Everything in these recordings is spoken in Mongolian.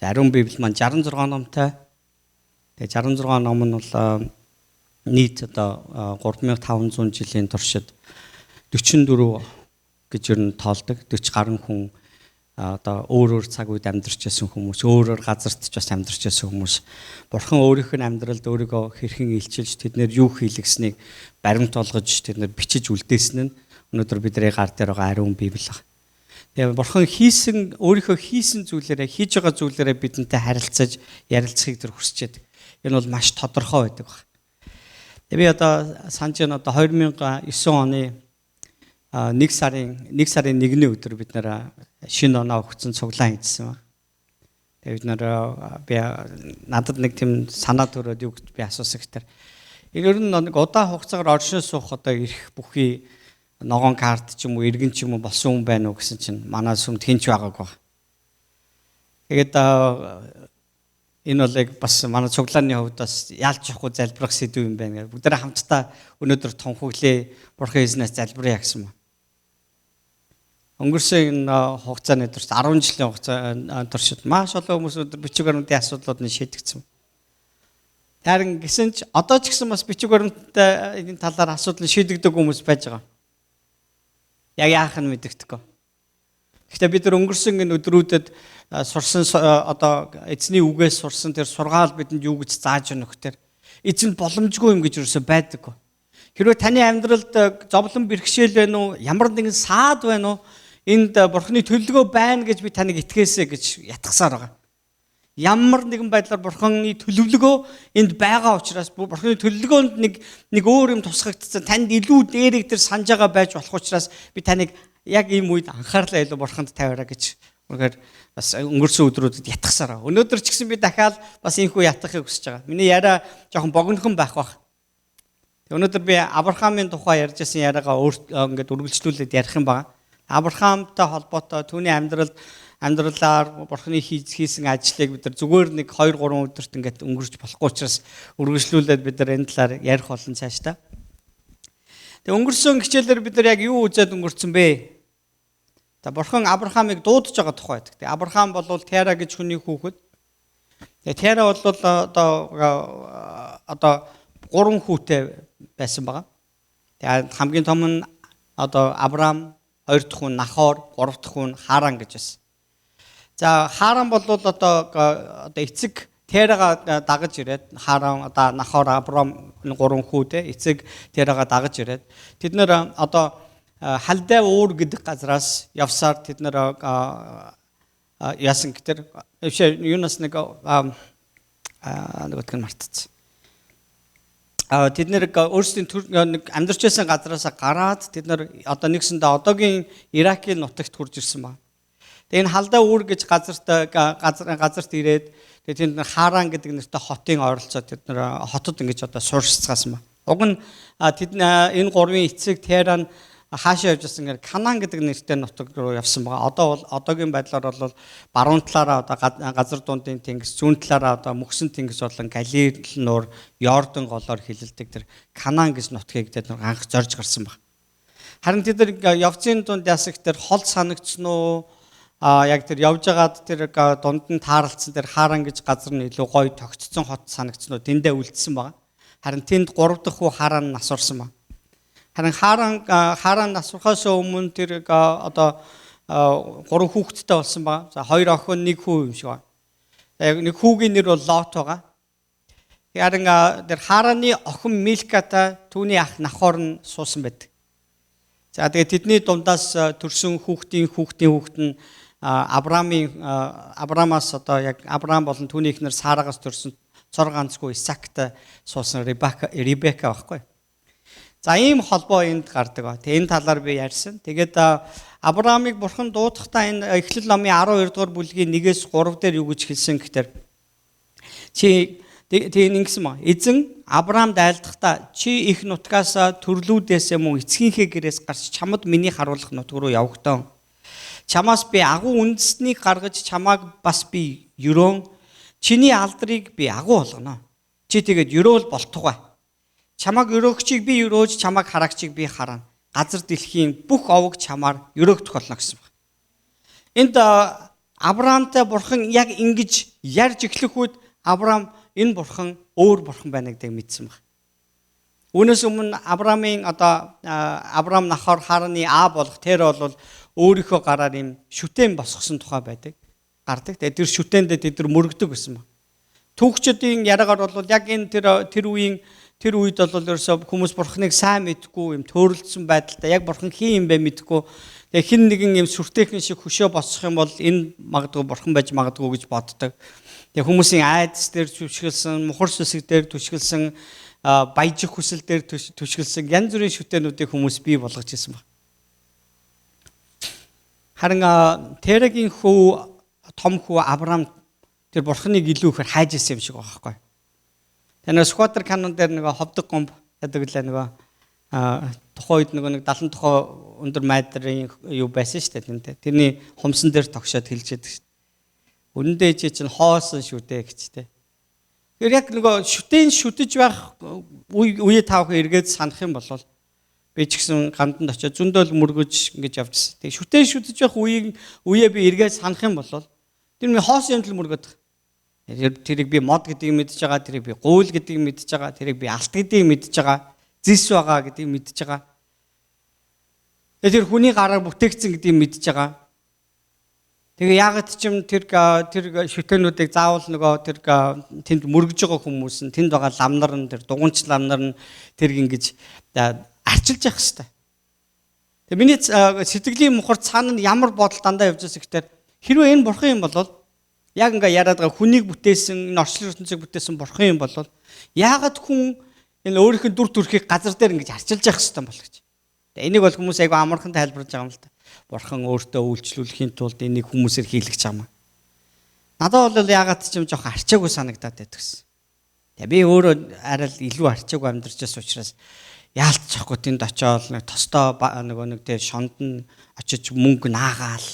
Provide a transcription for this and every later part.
Ариун Библи маань 66 номтой. Тэгээ 66 ном нь бол нийт одоо 3500 жилийн туршид 44 гэж ер нь тоолдог. 40 гаруй хүн одоо өөр цаг үед амьдарч байсан хүмүүс, өөрөөр газарт ч бас амьдарч байсан хүмүүс. Бурхан өөрийнх нь амьдралд өөрийгөө хэрхэн илчилж тэднэр юу хийлгэснийг баримт болгож тэднэр бичиж үлдээсэн нь өнөөдөр бидний гар дээр байгаа ариун Библи баг. Тэгээ бурхан өөрийнхөө хийсэн зүйлээрээ хийж байгаа зүйлээрээ бидэнтэй харилцаж ярилцахыг тэр хүсэж байдаг. Энэ бол маш тодорхой байдаг баг. Тэгээ би одоо санаж байна одоо 2009 оны 1 сарын 1-ний өдөр бид нэр шинэ оноо өгсөн цуглаан хийсэн ба. Тэгээ бид нэр надад нэг тийм санаа төрөөд юу гэж би асуусан гэхээр ер нь нэг удаан хугацаагаар оршин суух одоо ирэх бүхий ногоон карт ч юм уу иргэн ч юм уу болсон хүн байна уу гэсэн чинь манай сүмд хинч байгаагүй. Тэгээд энэ бол бас манай цуглааны хувьд бас яалж явахгүй залбирах сэдв юм байна гэх. Бүгдээ хамтдаа өнөөдөр тунхаглээ бурхан эзнээс залбирая гэсэн юм. Өнгөрсөн энэ хугацааны турш 10 жилийн хугацааны туршид маш олон хүмүүс өдөр бичиг баримтын асуудлууд нь шийдэгдсэн. Харин гисэн ч одоо ч гэсэн бас бичиг баримттай энэ талаар асуудал шийдэгдэг хүмүүс байж байгаа. Яг яах нь мэдэгдэхгүй. Гэхдээ бид нар өнгөрсөн энэ өдрүүдэд сурсан одоо эзний үгээс сурсан тэр сургаал бидэнд юу гэж зааж өгөх тэр эзэн боломжгүй юм гэж юусе байдаггүй. Хэрвээ таны амьдралд зовлон бэрхшээл байна уу, ямар нэгэн саад байна уу, энд бурхны төлөвлөгөө байна гэж би таныг итгээсэй гэж ятгасаар байгаа. Ямар нэгэн байдлаар бурхны төлөвлөгөө энд байгаа учраас бурхны төлөвлөгөөнд нэг өөр юм тусгагдсан танд илүү дээрэг тэр санаж байгаа байж болох учраас би таныг яг ийм үед анхаарлаа илүү бурханд тавиараа гэж үнэхээр бас өнгөрсөн өдрүүдэд ятгасаар байгаа. Өнөөдөр ч гэсэн би дахиад бас ийхүү ятгахыг хүсэж байгаа. Миний яриа жоохон богинохон байх бах. Өнөөдөр би Авраамийн тухай ярьж байсан яриагаа ингээд үргэлжлүүлээд ярих юм байна. Авраамтай холбоотой түүний амьдралаар бурхны хийсэн ажлыг бид нар зүгээр нэг 2-3 өдөрт ингээд өнгөрч болохгүй учраас үргэлжлүүлээд бид нар энэ талаар ярих болно цаашдаа. Тэгээ өнгөрсөн хичээлээр бид нар яг юу үзээд өнгөрцөн бэ? За бурхан Авраамыг дуудаж байгаа тухай байдаг. Тэгээ Авраам бол Тера гэж хүний хүүхэд. Тэгээ Тера бол одоо 3 хүүтэй байсан байгаа. Тэгээ хамгийн том нь одоо Авраам, 2 дахь хүн Нахор, 3 дахь хүн Харан гэж байсан. За Харан бол одоо эцэг Терага дагаж ирээд Харан одоо Нахор, Авраам 3 хүүтэй эцэг Терага дагаж ирээд тэд нэр одоо халдаа уур гэдэг газраас явсаар тэд нэр яасан гэтэр юунаас нэг нэгтгэн мартцсан. Тэд нэр өөрсдийн амьдарч байсан газраас гараад тэд нэр одоо нэгсэндээ одоогийн Иракийн нутагт хурж ирсэн ба. Тэгээ энэ халдаа уур гэж газарт ирээд тэгээ тэнд Харан гэдэг нэртэй хотын ойролцоо тэд нэр хотод ингэж одоо сууршицгаасан ба. Уг нь тэд энэ 3-ын эцэг Теран хаашаа явж байсан гэхээр Канаан гэдэг нэртэй нутаг руу явсан байгаа. Одоо бол одоогийн байдлаар бол баруун талаараа одоо газар дундын тэнгис, зүүн талаараа одоо мөксөн тэнгис болон Галил нуур, Йордан голоор хилэлдэг тэр Канаан гэж нутгийг тэд анх зорж гарсан баг. Харин тэд явцын дунд ясах тэр хол санагдсан уу? Яг тэр явж байгаад тэр дунд нь таарлцсан тэр Харан гэж газар нь илүү гоё тогтцсон хот санагдсан уу? Тэндээ үлдсэн байгаа. Харин тэнд 3 дахь хүү Харан насурсан баг. Харин Харан насрахаас өмнө тэр одоо 3 хүүхэдтэй болсон ба. За 2 охин 1 хүү юм шиг байна. Яг нэг хүүгийн нэр бол Лот байгаа. Харин тэр Хараны охин Милкатай түүний ах Нахор нь суусан байдаг. За тэгээд тэдний дундаас төрсөн хүүхдийн хүүхд нь Авраамаас одоо яг Авраам болон түүний эхнэр Сарагаас төрсөн цор ганцгүй Исаактай суусан Ребека байхгүй. За ийм холбоо энд гардаг ба. Тэгээ энэ талаар би ярьсан. Тэгээд Авраамыг бурхан дуудахтаа энэ Эхлэл номын 12 дугаар бүлгийн 1-ээс 3 дээр юу гэж хэлсэн гэхээр чи тийм ингэсэн маа. Эзэн Авраамд айлдахдаа чи их нутгаас төрлүүдээс мөн эцгийнхээ гэрээс гарч чамд миний харуулах нутг руу явагдсан. Чамаас би агуу үндэснийг гаргаж чамааг бас би өрөөн чиний алдрыг би агуу болгоно. Чи тэгээд өрөөл болтугай. Чамааг өрөөгчийг би өрөөж, чамааг хараагчийг би харна. Газар дэлхийн бүх овог чамаар өрөөгдөх болно гэсэн байна. Энд Авраамтай бурхан яг ингэж ярьж эхлэх үед Авраам энэ бурхан өөр бурхан байна гэдгийг мэдсэн баг. Үүнээс өмнө Авраамын Авраам Нахор Хараны болох тэр бол өөрийнхөө гараар юм шүтэн босгосон тухай байдаг. Гардаг. Тэгээд тэр шүтэндээ тэд нар мөрөгдөг гэсэн баг. Түүхчдийн яриагаар бол яг энэ тэр үед бол ерөөсөө хүмүүс бурхныг сайн мэдгүй юм төөрөлдсөн байдалтай яг бурхан хин юм бэ мэдгүй. Тэгээ хин нэгэн юм сүртэйхэн шиг хөшөө босох юм бол энэ магадгүй бурхан байж магадгүй гэж боддог. Тэгээ хүмүүсийн айдас дээр түшгэлсэн, мухар сүсэг дээр түшгэлсэн, баяжих хүсэл дээр түшгэлсэн янз бүрийн шүтэнүүдийг хүмүүс бий болгож ирсэн баг. Харин Терагийн том хүү Авраам тэр бурхныг илүү ихээр хайж ирсэн юм шиг байгаа байхгүй. Тэр Скватер канон дээр нэг ховдог гомб гэдэг лээ нэг тухайн үед нэг 70 тухай өндөр майдрын юу байсан шүү дээ. Тэрний хумсан дээр тогшоод хэлж яадаг шүү дээ. Үнэндээ чинь хоосон шүү дээ гэж дээ. Тэр яг нөгөө шүтэн шүтэж байх үе таах эргээд санах юм бол би ч гэсэн гамданд очиод зөндөл мөргөж ингэж явжсэн. Тэгээ шүтэн шүтэж байх үеэ би эргээд санах юм бол тэр нэг хоосон юм л мөргөд. Тэрийг би мод гэдгийг мэдж байгаа, тэрийг би гуйл гэдгийг мэдж байгаа, тэрийг би алт гэдгийг мэдж байгаа, зис байгаа гэдгийг мэдж байгаа. Тэр хүний гараар бүтээгдсэн гэдгийг мэдж байгаа. Тэгээ яагаад ч юм тэр шүтэнүүдийг заавал нөгөө тэр тэнд мөргөж байгаа хүмүүс нь тэнд байгаа ламнар нь тэр дугуйч ламнар нь тэр ингэж арчилж явах хэрэгтэй. Тэгээ миний сэтгэлийн мухар цаана нь ямар бодол дандаа явж байгаа гэхээр хэрвээ энэ бурхан юм бол яг ингээ яриад байгаа хүнийг бүтээсэн, орчлон ертөнцийг бүтээсэн бурхан юм бол яагаад хүн энэ өөрийнх нь дүр төрхийг газар дээр ингэж арчилж явах хэрэгтэй бол гэж. Тэгээ энийг бол хүмүүс айгүй амархан тайлбарлаж байгаа юм л та. Бурхан өөртөө үйлчлүүлэхийн тулд энийг хүмүүсээр хийлгэж байгаа юм. Надад бол яагаад ч юм жоохон арчаагүй санагдаад байдаг гэсэн. Тэгээ би өөрөө арай л илүү арчаагүй амьдарч байсан учраас яалтчихгүй тэнд очиод нэг тостой нэг тэг шонд нь очиж мөнгө наагаал.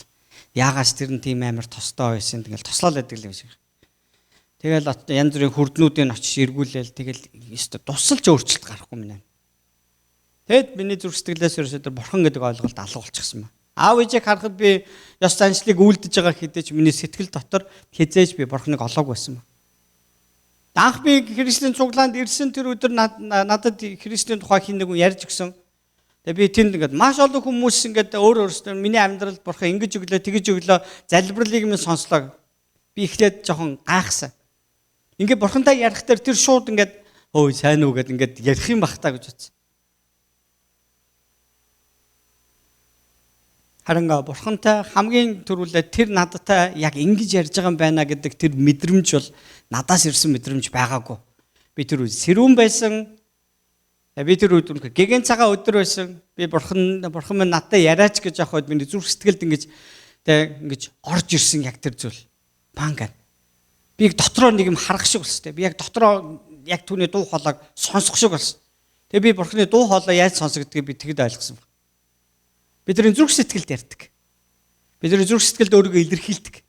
Яагаас тэр нь тийм амар тостой байсан. Тэгэл тослол байдаг юм шиг. Тэгэл янз бүрийн хурднуудыг очиж эргүүлээл тэгэл өстө тусалж өөрчлөлт гарахгүй минь. Тэгэд миний зүрх сэтгэлээс ерөөсөө тэр бурхан гэдэг ойлголт алга болчихсон юм. Аав ээжийг харахад би ёс заншлыг үйлдэж байгаа хэдий ч миний сэтгэл дотор хизээж би бурханыг олоогүй байсан юм. Анх би Христийн цуглаанд ирсэн тэр өдөр надад Христийн тухай хин нэг ярьж өгсөн. Тэгээ би тэнд ингээд маш олон хүмүүс ингээд өөрөөсөө миний амьдралд бурхан ингэж өглөө тэгэж өглөө залбирлыг минь сонслоо. Би эхлээд жоохон гайхсан. Ингээд бурхантай ярих дээр тэр шууд ингээд өө сайн уу гэд ингээд ярих юм бах та гэж бодсон. Харин бурхантай хамгийн түрүүлээ тэр надтай яг ингэж ярьж байгаа юм байна гэдэг тэр мэдрэмж бол надаас ирсэн мэдрэмж байгаагүй. Би тэр сэрүүн байсан. Би тэр үед гэгэн цагаан өдөр байсан. Би бурхан минь надтай яриач гэж явахад миний зүрх сэтгэлд ингэж орж ирсэн яг тэр зүйл. Панган. Би дотроо нэг юм харах шиг болсон. Би яг дотроо яг түүний дуу хоолойг сонсох шиг болсон. Тэгээ би бурханы дуу хоолой яаж сонсогдгийг би тэгэд ойлгосон. Бидний зүрх сэтгэлд ярьдаг. Бидний зүрх сэтгэлд өөрийгөө илэрхийлдэг.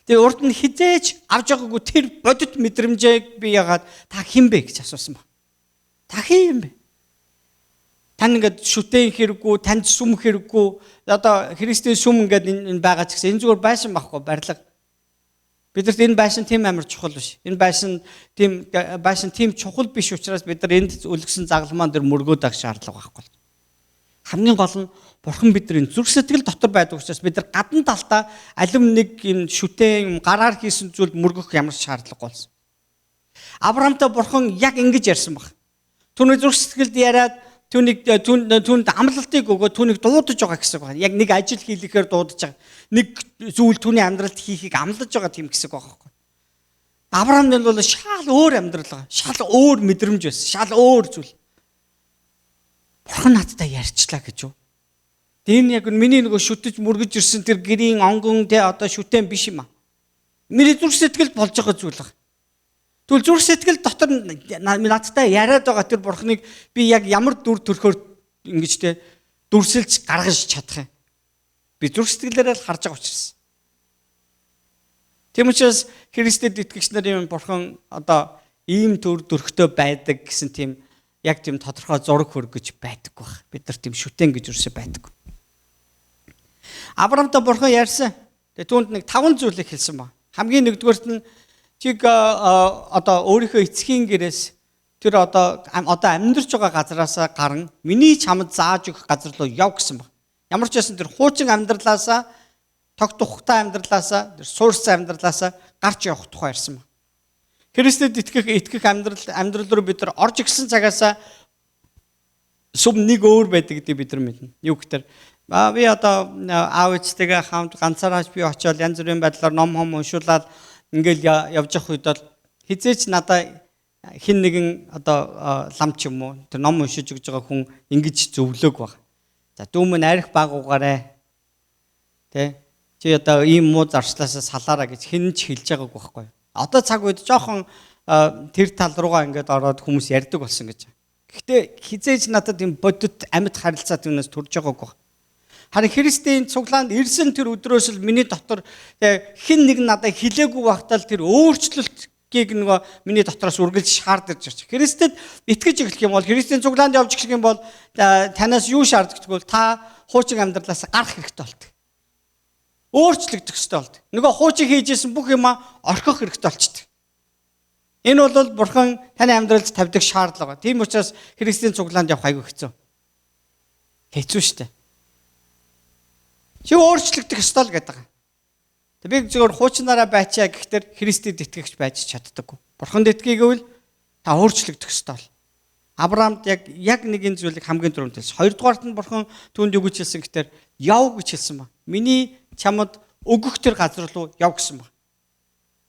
Тэгээ урд нь хизээж авж байгаагүй тэр бодит мэдрэмжийг би ягаад та хэн бэ гэж асуусан ба. Та хэн юм бэ? Тань ингээд шүтэн хэрэггүй, танд сүм хэрэггүй. Одоо Христийн сүм ингээд энэ байгаа ч гэсэн энэ зүгээр байшин байхгүй барилга. Бидэрт энэ байшин тийм амар чухал биш. Энэ байшин тийм чухал биш учраас бид нар энд үлгсэн загалмаан дээр мөргөөд авах шаардлага байхгүй. Хамгийн гол нь бурхан бидний зүрх сэтгэл дотор байдаг учраас бид нар гадна талдаа алим нэг юм шүтэн гараар хийсэн зүйлд мөргөх ямар шаардлагагүй болсон. Авраамтай бурхан яг ингэж ярьсан баг. Түүний зүрх сэтгэлд яриад түүнд амлалтыг өгөө түүнийг дуудаж байгаа гэсэн байна. Яг нэг ажил хийлгэхээр дуудаж байгаа. Нэг зүйл түүний амьдралд хийхийг амлаж байгаа тийм гэсэн байгаа байхгүй. Авраамд нь бол шал өөр амьдрал байгаа. Шал өөр мэдрэмж байсан. Шал өөр зүйл. Бурхан надтай ярьчлаа гэж юу? Энэ яг миний нөгөө шүтэж мөргөж ирсэн тэр гэрийн онгон тэ одоо шүтэн биш юм аа. Миний зүрх сэтгэлд болж байгаа зүйл байна. Тэгвэл зүрх сэтгэл дотор надтай яриад байгаа тэр бурхныг би яг ямар дүр төрхөөр ингэж тэ дүрсэлж гаргаж чадах юм. Би зүрх сэтгэлээрээ л харж байгаа учраас. Тийм учраас Христэд итгэгч нарын бурхан одоо ийм төр төрхтэй байдаг гэсэн тийм яг тийм тодорхой зураг хөргөж байдаггүй баг. Бид нар тийм шүтэн гэж юусе байдаг. Авраамтай бурхан ярьсан. Тэгээ түүнд нэг 5 зүйлийг хэлсэн ба. Хамгийн нэгдүгээрт нь чиг одоо өөрийнхөө эцгийн гэрээс тэр одоо амьдарч байгаа газараасаа гарan миний чамд зааж өгөх газар руу яв гэсэн баг. Ямар ч байсан тэр хуучин амьдралаасаа тог тухтай амьдралаасаа тэр суурьсан амьдралаасаа гарч явах тухай ирсэн баг. Христэд итгэх амьдрал руу бид нар орж ирсэн цагаасаа сүм нэг өөр байдаг гэдэг бид нар мэднэ. Юу гэхээр би одоо аав ээжтэйгээ хамт ганцаараа би очиод янз бүрийн байдлаар ном уншуулаад ингээл явж явах үед бол хизээч надаа хин нэгэн одоо лам ч юм уу тэр ном уншиж өгж байгаа хүн ингэж зөвлөөг баг. За дүүмэн арих байгуугаарэ. Тэ чи одоо ийм муу зарчлаасаа салаараа гэж хэн ч хэлж байгааг байхгүй. Одоо цаг үед жоохон тэр тал руугаа ингээд ороод хүмүүс ярьдаг болсон гэж. Гэхдээ хизээж надад юм бодит амьд харилцаа түүнээс төрж байгааг баг. Харин Христийн цуглаанд ирсэн тэр өдрөөс л миний дотор хэн нэг надад хэлээгүй багтаал тэр өөрчлөлтийг нөгөө миний дотроос үргэлж шаардаж ирж. Христэд итгэж эхлэх юм бол Христийн цуглаанд явж эхлэх юм бол танаас юу шаарддаг вэ? Та хуучин амьдралаас гарах хэрэгтэй болдог. Өөрчлөгдөх хэрэгтэй болдог. Нөгөө хуучин хийжсэн бүх юма орхих хэрэгтэй болчихдээ. Энэ бол Бурхан таны амьдралд тавьдаг шаардлага. Тийм учраас Христийн цуглаанд явах айгүй хэцүү. Хэцүү шүү дээ. Чи өөрчлөгдөх ёстой л гэдэг. Тэг би зөвхөн хуучнаараа байчаа гэхдээ Христэд итгэгч байж чаддаггүй. Бурханд итгэгээвэл та өөрчлөгдөх ёстой л. Авраамд яг нэгэн зүйлийг хамгийн түрүүнд хэлсэн. Хоёрдугаарт нь Бурхан түүнд юу гэж хэлсэн гэхээр яв гэж хэлсэн ба. Миний чамд өгөх тэр газар руу яв гэсэн ба.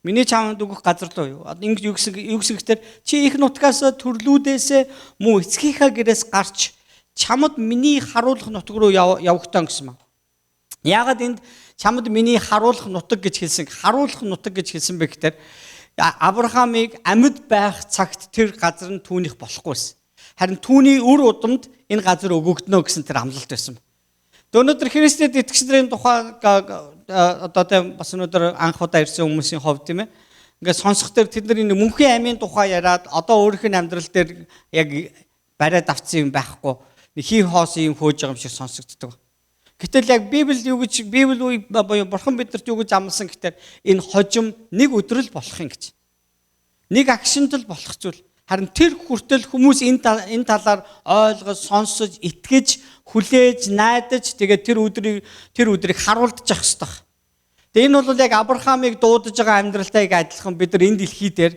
Миний чамд өгөх газар руу юу? Ингэж юу гэсэн гэхээр чи их нутгаас төрлүүдээс муу эцгийнхаа гэрээс гарч чамд миний харуулах нутаг руу явахтаа гэсэн ба. Яагаад энд чамд миний харуулах нутаг гэж хэлсэн? Харуулах нутаг гэж хэлсэн бэ гэхээр Авраамыг амьд байх цагт тэр газар нь түүнийх болохгүй байсан. Харин түүний үр удамд энэ газар өгөгднө гэсэн тэр амлалт байсан. Өнөөдөр Христэд итгэгчдийн тухай одоо тийм бас өнөөдөр анх удаа ирсэн хүмүүсийн хувьд тийм ээ. Ингээд сонсох дээр тэд нар энэ мөнхийн амийн тухай яриад одоо өөрийнх нь амьдрал дээр яг бариад авцсан юм байхгүй. Хий хоос юм хөөж байгаа юм шиг сонсогддог. Гэтэл яг Библи буюу Бурхан биднэрт юу гэж амласан гэхээр энэ хожим нэг өдрөл болох юм гэж. Нэг агшинтал болох зүйл. Харин тэр хүртэл хүмүүс энэ талаар ойлгож, сонсож, итгэж, хүлээж, найдаж тэгээд тэр өдрийг харуулж явах хэрэгтэй. Тэгээ энэ бол яг Авраамыг дуудаж байгаа амьдралтайг адилхан бид нар энэ дэлхий дээр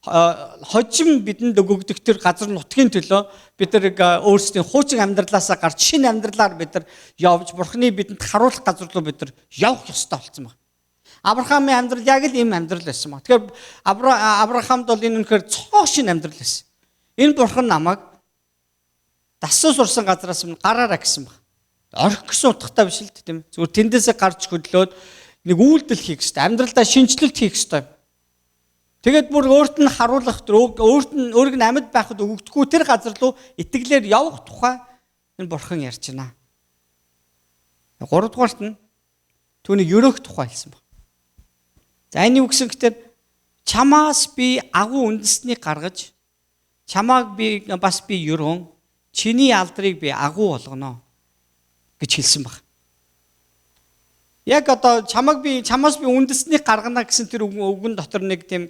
хожим бидэнд өгөгдөх тэр газар нутгийн төлөө бид нар өөрсдийн хуучин амьдралаасаа гарч шинэ амьдралаар бид нар явж Бурханы бидэнд харуулах газар руу бид нар явах ёстой болсон байна. Авраамын амьдрал яг л ийм амьдрал байсан ба. Тэгэхээр Авраамд бол энэ үнэхээр цоо шинэ амьдрал байсан. Энэ Бурхан намайг дассан сурсан газараас нь гараараа гэсэн ба. Орхих гэсэн утгатай биш л тийм. Зүгээр тэндээсээ гарч хөдлөөд нэг үйлдэл хийх хэрэгтэй. Амьдралдаа шинжилэлт хийх хэрэгтэй. Тэгээд бүр өөрт нь харуулах, өөрийг нь амьд байхад өгөгдөхгүй тэр газар руу итгэлээр явах тухай энэ Бурхан ярьж байна. 3 дугаарт нь түүнийг өрөөх тухай хэлсэн байна. За энэ юу гэсэн гэхээр чамаас би агуу үндэснийг гаргаж, чамааг бас би өрөөн, чиний алдрыг би агуу болгоно гэж хэлсэн байна. Яг одоо чамаас би үндэснийг гаргана гэсэн тэр үгэн дотор нэг тийм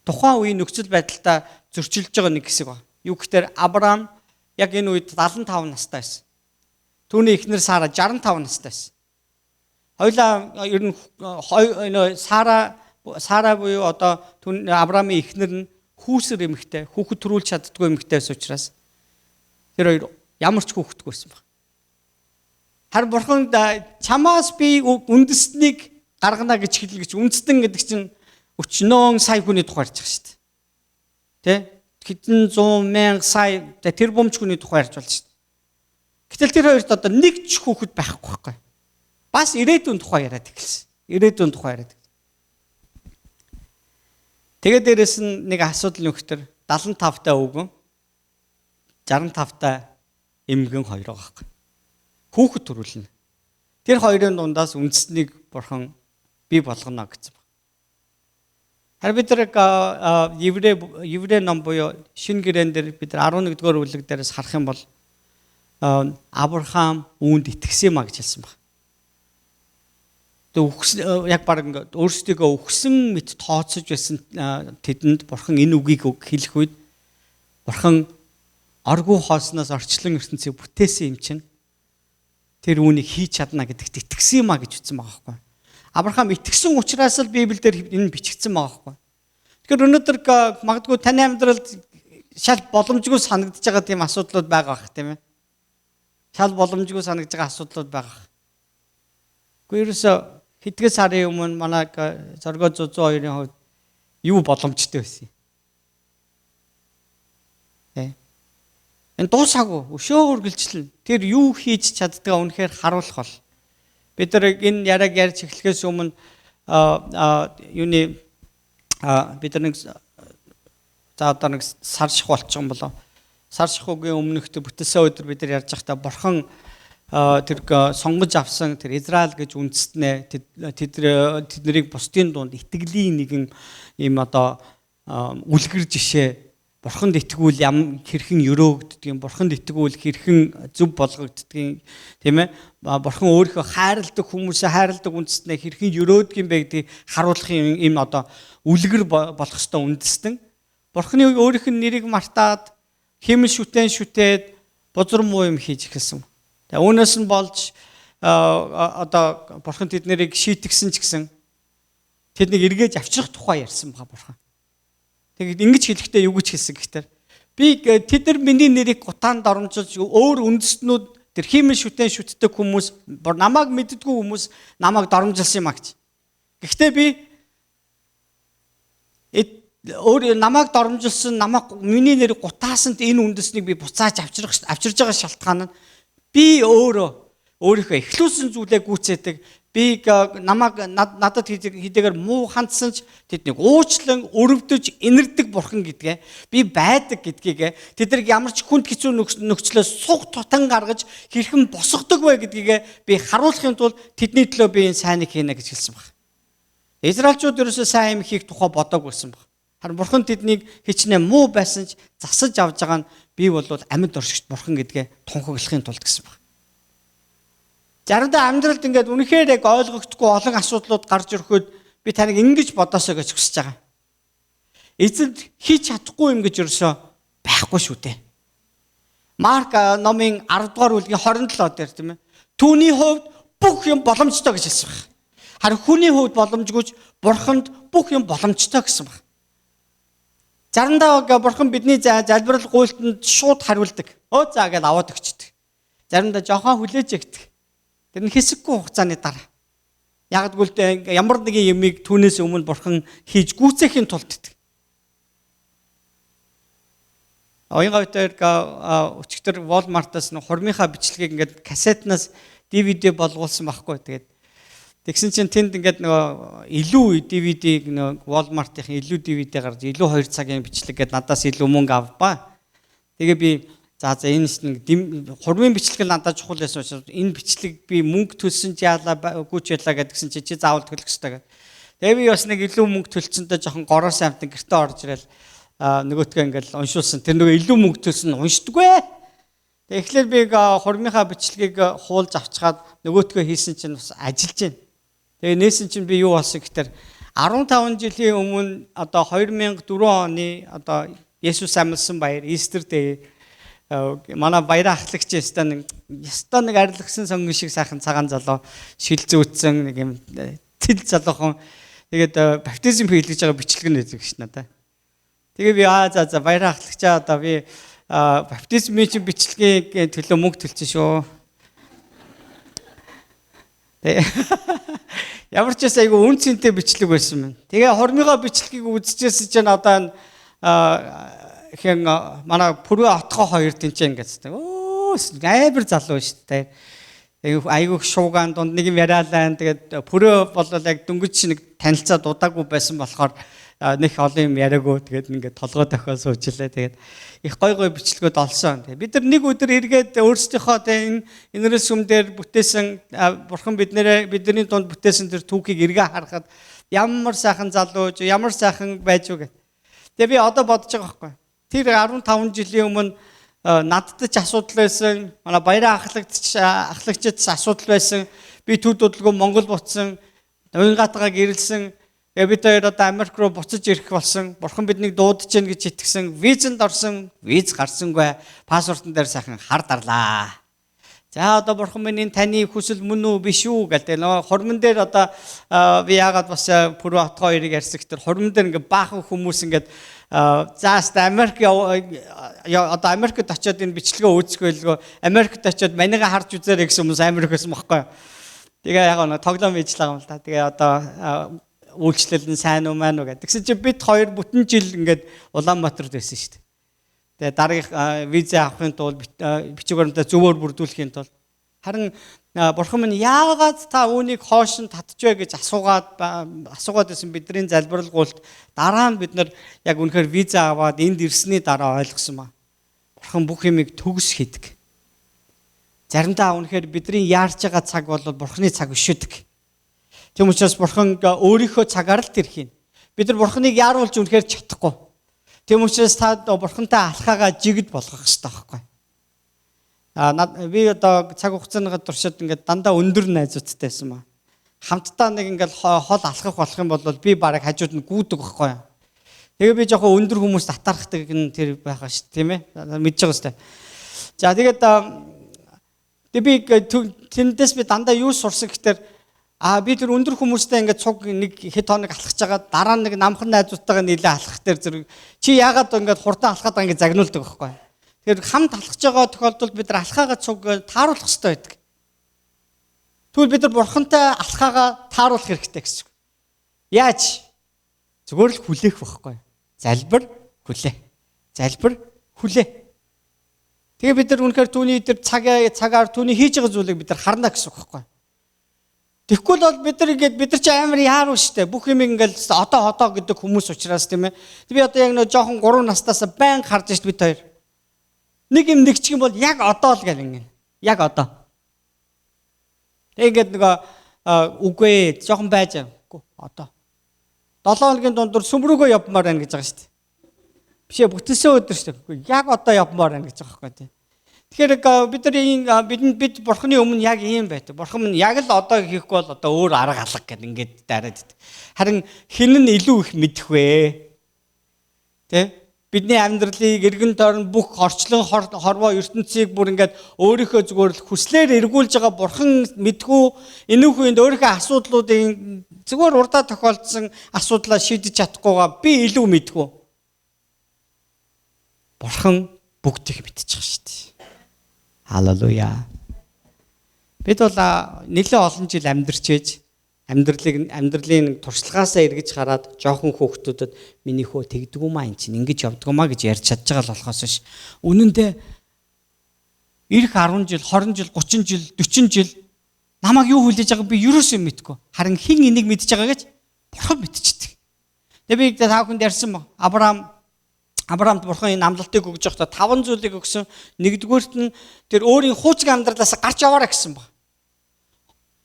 тухайн үеийн нөхцөл байдалтай зөрчилж байгаа нэг хэсэг байна. Юу гэхээр Авраам яг энэ үед 75 настай байсан. Түүний эхнэр Сара 65 настай байсан. Хоёлаа ер нь Сара буюу одоо Авраамын эхнэр нь хүүсэр эмэгтэй, хүүхэд төрүүлж чаддгүй эмэгтэй байсан учраас тэр хоёр ямар ч хүүхэдгүй байсан баг. Харин Бурхан чамаас би үндэстнийг гаргана гэж хэлгэж үндэстэн гэдэг чинь өчнөөн сая хүний тухай ярьж байгаа шүү дээ. Тэ? Хэдэн 100 мянга сая тэр бомж хүний тухай ярьж байна шүү дээ. Гэтэл тэр хоёрт одоо нэг ч хүүхэд байхгүй байхгүй. Бас ирээдүйн тухай яриад эхэлсэн. Ирээдүйн тухай яриад. Тэгээд дээрэс нь нэг асуудал нөхдөр 75 та өвгөн 65 та эмгэн хоёр байгаа байхгүй. Хүүхэд төрүүлнэ. Тэр хоёрын дундаас үндэснийг Бурхан бий болгоно гэсэн байна. Харин бид нар Еврей ном буюу Шинэ гэрээн дээр бид нар 11-р бүлэг дээрээс харах юм бол Авраам үүнд итгэсэн маа гэж хэлсэн байна. яг баг ингээд өөрсдийгөө өгсөн мэт тооцож байсан тэдэнд бурхан энэ үгийг хэлэх үед бурхан оргуу хоосноос орчлон ертөнцийг бүтээсэн юм чинь тэр үүнийг хийж чадна гэдэгт итгэсэн юм а гэж үтсэн байгаа байхгүй. Авраам итгэсэн учраас л Библиэлд энэ бичигдсэн байгаа байхгүй. Тэгэхээр өнөөдөр магадгүй таны амьдралд шал боломжгүй санагдаж байгаа тийм асуудлууд байгаа бах тийм ээ. Шал боломжгүй санагдаж байгаа асуудлууд байгаа. Гэхдээ ерөөсөө хэдхэн сарын өмнө манай зоргоо 102-ын хувьд юу боломжтой байсан юм. Энэ дуусаагүй өшөө үргэлжлэн тэр юу хийж чаддгаа үнэхээр харуулах бол бид нар энэ яриаг ярьж эхлэхээс өмнө юуны бид нар нэг за одоо нэг сар ших болчихсон болоо. Сар шихугийн өмнөхд бүтээсэн өдөр бид нар ярьж байхдаа бурхан тэр сонгож авсан тэр Израиль гэж үндэстнээ тэднийг бусдын дунд итгэлийн нэгэн ийм одоо үлгэр жишээ бурханд итгэвэл хэрхэн өрөөгддөг, бурханд итгэвэл хэрхэн зөв болгогддөг тийм ээ. Бурхан өөрийнхөө хайрладаг хүмүүсээ хайрладаг үндэстнээ хэрхэн өрөөдөг юм бэ гэдгийг харуулахын ийм одоо үлгэр болох ёстой үндэстэн. Бурханы өөрийнх нь нэрийг мартаад хэмэл шүтээд бузар муу юм хийж эхэлсэн. Тэгээ үүнээс нь болж одоо бурхан тэднийг шийтгсэн ч гэсэн тэднийг эргээж авчрах тухай ярьсан байгаа бурхан. Тэгээд ингэж хэлэхдээ юу гэж хэлсэн гэхээр би тэд нар миний нэрийг гутаанд оромжилж өөр үндэстнүүд тэр химэн шүтдэг хүмүүс намайг мэддэггүй хүмүүс намайг доромжилсан юм а гэж. Гэхдээ би өөр намайг доромжилсан намайг миний нэрийг гутаасанд энэ үндэснийг би буцааж авчирж байгаа шалтгаан нь би өөрийнхөө эхлүүлсэн зүйлээ гүйцээдэг. Би намайг надад хийдгээр муу хандсан ч тэднийг уучлан өрөвдөж инэрдэг бурхан гэдгээ би байдаг гэдгийг тэднийг ямар ч хүнд хэцүү нөхцлөөс суг тутан гаргаж хэрхэн босгодог вэ гэдгийг би харуулахын тулд тэдний төлөө би энэ сайныг хийнэ гэж хэлсэн баг. Израильчууд ерөөсөө сайн юм хийх тухай бодог байсан баг. Харин бурхан тэднийг хичнээн муу байсан ч засаж авж байгаа нь би бол амьд оршигч бурхан гэдгээ тунхаглахын тулд гэсэн баг. Заримдаа амьдралд ингээд үнэхээр яг ойлгогдохгүй олон асуудлууд гарч ирэхэд би таныг ингэж бодосоо гэж хүсэж байгаа. Эцэд хийж чадахгүй юм гэж ерөөсөө байхгүй шүү дээ. Марк номын 10 дугаар бүлгийн 27 дээр тийм ээ. Түүний хувьд бүх юм боломжтой гэж хэлсэн байна. Харин хүний хувьд боломжгүйч бурханд бүх юм боломжтой гэсэн байна. Заримдаа бурхан бидний залбирал гуйлтанд шууд хариулдаг. Өө заа гэж аваад өгчдөг. Заримдаа жоохон хүлээж өгдөг. Тэр нь хэсэггүй хугацааны дараа. Ягдгүйл ямар нэгэн юмыг түүнээс өмнө бурхан хийж гүйцээхийн тулд гэдэг. Оюун гавьтаар өчигдөр Walmart-аас хурмынхаа бичлэгийг ингээд кассетнаас DVD болгуулсан байхгүй. Тэгээд тэгсэн чинь тэнд ингээд нөгөө илүү DVD Walmart-ийн илүү DVD гарч илүү 2 цагийн бичлэг гэдээ надаас илүү мөнгө авбаа. Тэгээ би за энэ нэг хурмын бичлэг л надад чухал байсан учраас энэ бичлэг би мөнгө төлсөн ч яалаа гүйч ялаа гэдгсэн чи заавал төлөх ёстой гэдэг. Тэгээ би бас нэг илүү мөнгө төлцөндөө жоохон гороосын амтан гэртээ орж ирэл нөгөөтгөө ингээл уншуулсан. Тэр нөгөө илүү мөнгө төлсөн уншдаггүй. Тэгээ эхлээд би хурмынхаа бичлэгийг хуулж авчгаад нөгөөтгөө хийсэн чинь бас ажиллаж байна. Тэгээ нээсэн чинь би юу болсон гэхээр 15 жилийн өмнө одоо 2004 оны одоо Есүс амьдсан баяр Истер дээр манай баяраа ахлагч ястаа нэг арилгасан сонгон шиг сайхан цагаан залуу шил зүүцсэн нэг юм тэл залуухан тэгээд баптизм хийлгэж байгаа бичлэг нь үзэг ш надаа. Тэгээ би за баяраа ахлагчаа одоо би баптизмын чинь бичлэгийн төлөө мөнгө төлсөн шүү. Ямар ч айгүй үн цэнтэй бичлэг байсан мэн. Тэгээ хормыгоо бичлэгийг үзчихсэн чинь одоо хэн манай пүрөө отгоо хоёр тэнцэн гэсэн. Амар залуу шүү дээ. Айгүй шуугаан дунд нэг юм яриалаа. Тэгээд пүрөө бол яг дөнгөж нэг танилцаа дудаагүй байсан болохоор нэг олон юм яриаггүй. Тэгээд ингээд толгой дохио суучлаа. Тэгээд их гой бичлэгүүд олсон. Бид нар нэг өдөр эргээд өөрсдийнхөө энэрээс сүмдэр бүтээсэн бурхан бидний дунд бүтээсэн тэр түүхийг эргээ харахад ямар сайхан залууж, ямар сайхан байж үг. Тэгээ би одоо бодож байгаа байхгүй. Тэр 15 жилийн өмнө надад ч асуудал байсан. Манай баяраа ахлагчид асуудал байсан. Би төв дудалгүй Монгол буцсан. Уянгатгаа гэрэлсэн бид хоёр одоо Америк руу буцаж ирэх болсон. Бурхан биднийг дуудаж гин гэж итгэсэн. Визэнд орсон, виз гарсангүй. Паспортон дээр сайхан хар дарлаа. За одоо бурхан минь таны хүсэл мөн үү биш үү гэдэг нөгөө хормон дээр одоо би яагаад бас пүрүү хот хоёрыг ярьсан гэхээр хормон дээр ингээ баахан хүмүүс ингээд зааст Америк одоо Америкт очиод энэ бичлэгээ үүсгэхэлгөө Америкт очиод манайгаа харж үзээрэй гэсэн хүмүүс Америк байсан байхгүй. Тэгээ яг нэг тоглоом хийжлээ юм л да. Тэгээ одоо үйлчлэл нь сайн уу маань уу гэдэг. Тэгсэн чинь бид хоёр бүтэн жил ингээд Улаанбаатарт байсан шүү дээ. Тэгээ дараагийн виза авахын тулд бичиг баримтаа зөвөр бүрдүүлэхийн тулд харин бурхан минь яагаад та үүнийг хоош нь татчихвэ гэж асуугаад байсан бидний залбиралгуулт дараа нь бид нар яг үнэхээр виза аваад энд ирсний дараа ойлгосон ба. Бурхан бүх юмыг төгс хийдэг. Заримдаа үнэхээр бидний яарч байгаа цаг бол бурханы цаг биш үү? Тийм учраас бурхан өөрийнхөө цагаар л тэр хийн. Бид нар бурханыг яаруулж үнэхээр чадахгүй. Тийм учраас та бурхантай алхаагаа жигд болгох хэрэгтэй байхгүй. Би одоо цаг хугацааны туршид ингээд дандаа өндөр найзуудтай байсан ба. Хамтдаа нэг ингээд хол алхах болох юм бол би бараг хажууд нь гүйдэг байхгүй. Тэгээ би жоохон өндөр хүмүүст татархдаг нь тэр байгаа шүү тийм ээ. Мэдж байгаа шүү. За тэгээд би тэндээс би дандаа юу сурсан гэхээр би тэр өндөр хүмүүстэй ингээд цуг нэг хэд хоног алхаж байгаа дараа нэг намхан найзуудтайгаа нийлээ алхах дээр зэрэг чи яагаад ингээд хурдан алхаад байгаа ингээд загнуулдаг байхгүй. Тэгэхээр хамт алхаж байгаа тохиолдолд бид нар алхаагаа цуг тааруулах хэрэгтэй байдаг. Тэгвэл бид нар бурхантай алхаагаа тааруулах хэрэгтэй гэсэн. Яаж? Зүгээр л хүлээх байхгүй. Залбир, хүлээ. Залбир, хүлээ. Тэгээ бид нар үнэхээр түүний тэр цагаар түүний хийж байгаа зүйлийг бид нар харна гэсэн үг байхгүй. Тэгэхгүй бол бид нар ч амар яаруу штэ. Бүх юм ингээл одоо гэдэг хүмүүс учраас тийм ээ. Би одоо яг нэг жоохон 3 настаас байн харж штэ бид хоёр. Нэг юм нэгчих юм бол яг одоо л гэл ингэ. Яг одоо. Тэгээд нөгөө үгүй жоохон байж үгүй одоо. 7 хоногийн дундуур сүмрүүгөө явмаар байна гэж байгаа штэ. Бишээ бүтэнсэн өдөр штэ. Яг одоо явмаар байна гэж байгаа байхгүй тийм. Тэгэхээр бид бурханы өмнө яг ийм байдаг. Бурхан минь яг л одоо хийхгүй бол одоо өөр арга алга гэдэг ингээд дараад идэг. Харин хэн нь илүү их мэдэх вэ? Тэ? Бидний амьдралыг эргэн тойрон бүх орчлон хорвоо ертөнцийг бүр ингээд өөрийнхөө зүгээр л хүслээр эргүүлж байгаа бурхан мэдгүй энүүх үеинд өөрийнхөө асуудлуудын зүгээр урдаа тохиолдсон асуудлаа шийдэж чадахгүйгаа би илүү мэдгүй. Бурхан бүгдийг мэдчихэж байгаа шүү дээ. Халелуя. Бид бол нэлээд олон жил амьдарчээж амьдралын туршлагаасаа эргэж хараад жоохон хүүхдүүдэд миний хөө тэгдэггүй маа эн чинь ингэж явдгуумаа гэж ярьж чадж байгаа л болохоос ш. Үнэн дээр ирэх 10 жил, 20 жил, 30 жил, 40 жил намайг юу хүлээж байгааг би юусоо мэдгүй. Харин хэн энийг мэдж байгаа гэж бурхан мэдчихдэг. Тэгээ би та бүхэнд ярьсан ба. Авраамд бурхан энэ амлалтыг өгж байхдаа 5 зүйлийг өгсөн. Нэгдүгüүрт нь тэр өөрийн хуучин амьдралаас гарч яваарай гэсэн баг.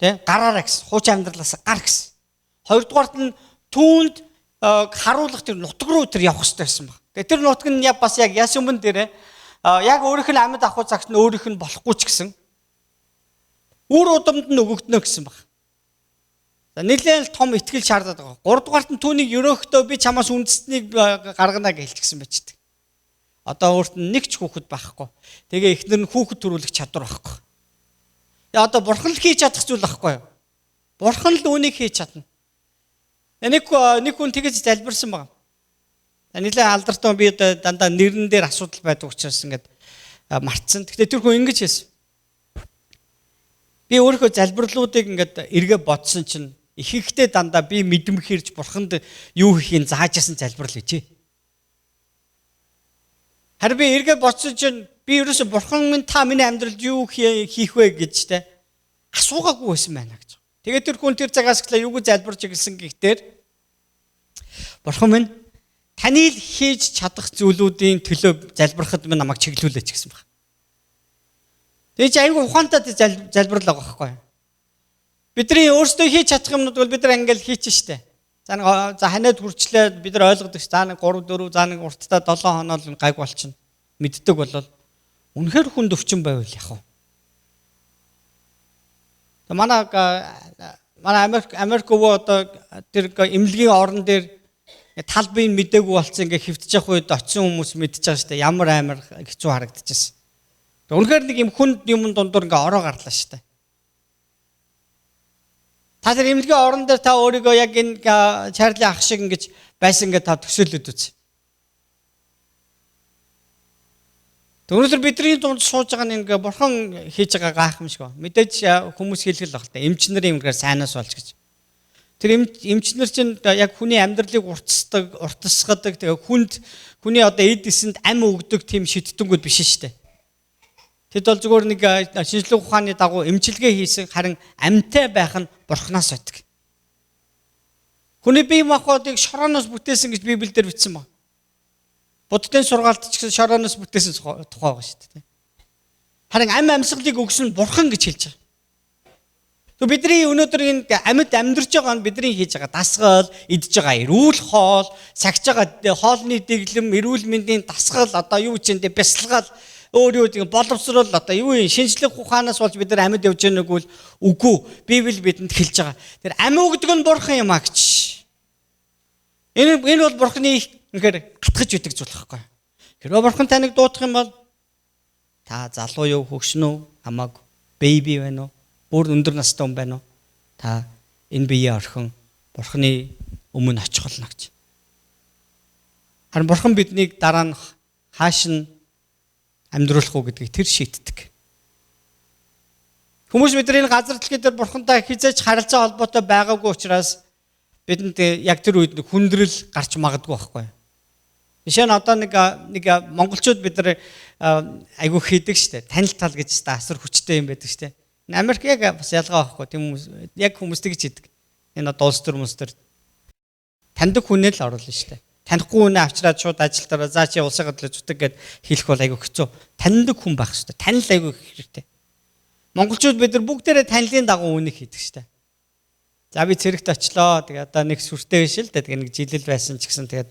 Тэ? Гараарай гэсэн. Хуучин амьдралаас гар гэсэн. Хоёрдугаарт нь түүнд харуулах тэр нутаг руу тэр явах хэрэгтэй байсан баг. Тэгээ тэр нутаг нь бас яг Ясүмэн дээрээ яг өөрийнх нь амьд авах цагт нь өөрийнх нь болохгүй ч гэсэн үр удамд нь өгөгднө гэсэн баг. За нэлээд том ихтгэл шаардаад байгаа. 3 дугаарт нь түүнийг өрөөхтөө би чамаас үндэснийг гаргана гэж хэлчихсэн байждаг. Одоо өөрт нь нэг ч хүүхэд байхгүй. Тэгээ эхнэр нь хүүхэд төрүүлэх чадвар байхгүй. Тэгээ одоо бурхан л хийж чадах зүйл байхгүй юу? Бурхан л үүнийг хийж чадна. Нэг хүн тэгэж залбирсан байна. Нэлээд алдартай би дандаа нэрнэн дээр асуудал байдаг учраас ингээд мартсан. Гэхдээ тэр хүн ингэж хэлсэн. Би өөрийнхөө залбирлуудыг ингээд эргээ бодсон чинь ихэнхдээ дандаа би мэдэмхэрж бурханд юу хийхин заажсэн залбирал хийжээ. Харин би эргээ бодсон чинь би ерөөсө бурхан минь та миний амьдралд юу хийх вэ гэж те асуугаагүй байсан байна гэж. Тэгээд тэр хүн тэр цагаас эхлээ юуг залбирч игэлсэн гэхдээ бурхан минь таны л хийж чадах зүйлүүдийн төлөө залбирахад минь намайг чиглүүлээч гэсэн баг. Тэгээд айгүй ухаантай залбирал байгаа байхгүй. Бидний өөрсдөө хийж чадах юмнууд бол бид нар ингээл хийчих штэ. За ханаад хүрчлээ бид нар ойлгодог ш. За нэг 3 4 за нэг уртдаа 7 хоноо л гайг болчихно. Мэддэг болол үнэхээр хүнд өвчин байвал яах вэ? Манай манай Америк өвөө одоо тэр эмнэлгийн орон дээр тал бие мдээгүй болсон ингээ хөвтөж явах үед очисон хүмүүс мэдчихэж байгаа шүү дээ. Ямар амар хэцүү харагдчихсэн. Үнэхээр нэг юм хүнд юм дундуур ингээ ороо гарлаа шүү дээ. Та тэр эмнэлгийн орон дээр та өөрийгөө яг энэ Чарли ах шиг ингэж байсан ингээ та төсөөлөд үз. Өнөөдөр бидний дунд сууж байгаа нь ингээ бурхан хийж байгаа гайхамшиг ба. Мэдээж хүмүүс хэлгэл баг л та. Эмч нарын юмгаар сайнаас болж гэж. Тэр эмч нар чинь яг хүний амьдралыг уртасгадаг тэгээ хүний одоо эд эсэнд ам өгдөг тийм шидэнгүүд биш шүү дээ. Тэд бол зөвхөн нэг шинжлэх ухааны дагуу эмчилгээ хийсэн харин амьтай байх нь бурханаас байдаг. Хүний бие махбодыг шорооноос бүтээсэн гэж Библиэлд бичсэн ба. Буддын сургаалт ч гэсэн шорооноос бүтээсэн тухай байгаа шүү дээ. Харин амьсгалыг өгсөн нь бурхан гэж хэлж байгаа. Тэг бидний өнөөдөр энэ амьд амьдарч байгаа нь бидний хийж байгаа дасгал, идж байгаа эрүүл хоол, сахиж байгаа хоолны дэглэм, эрүүл мэндийн дасгал, одоо юу ч юм бэ бясалгал, өөр тийм боловсрол одоо юу юм шинжлэх ухаанаас болж бид нар амьд явж байгааг бол үгүй. Библи бидэнд хэлж байгаа. Тэр амь өгдөг нь бурхан юм аа гэж. Энэ бол бурханы үнэхээр гатгаж өгдөг зүйл байхгүй. Хэрвээ бурхан таныг дуудах юм бол та залуу юу хөгшин үү, хамаагүй, бэби байна уу, бүр өндөр настай хүн байна уу? Та энэ биеэ орхин бурханы өмнө очих болно гэж. Харин бурхан биднийг дараа нь хааш нь амьдруулах уу гэдгийг тэр шийддэг. Хүмүүс бидний газар дэлхий дээр бурхантай хизээч харилцаа холбоотой байгаагүй учраас бидэнд яг тэр үед хүндрэл гарч магадгүй байхгүй. Жишээ нь одоо нэг монголчууд бид нар айгүй хийдэг штэ. Танил тал гэж асар хүчтэй юм байдаг штэ. Америк яг бас ялгаа байхгүй. Тийм хүмүүс яг хүмүүс тэгж хийдэг. Энэ одоо улс төр таньдаг хүнээ л оруулна штэ. Танихгүй хүнээ авчираад шууд ажилтараа заа чи улсын гадлаа зүтг гэд хэлэх бол айгүй хэцүү. Таньдаг хүн байх штэ. Танил айгүй хэрэгтэй. Монголчууд бид нар бүгдээрээ танилын дагуу үнийг хийдэг штэ. За би цэрэгт очлоо. Тэгээ одоо нэг сүртэй биш л дээ. Тэгээ нэг жилэл байсан ч гэсэн тэгээд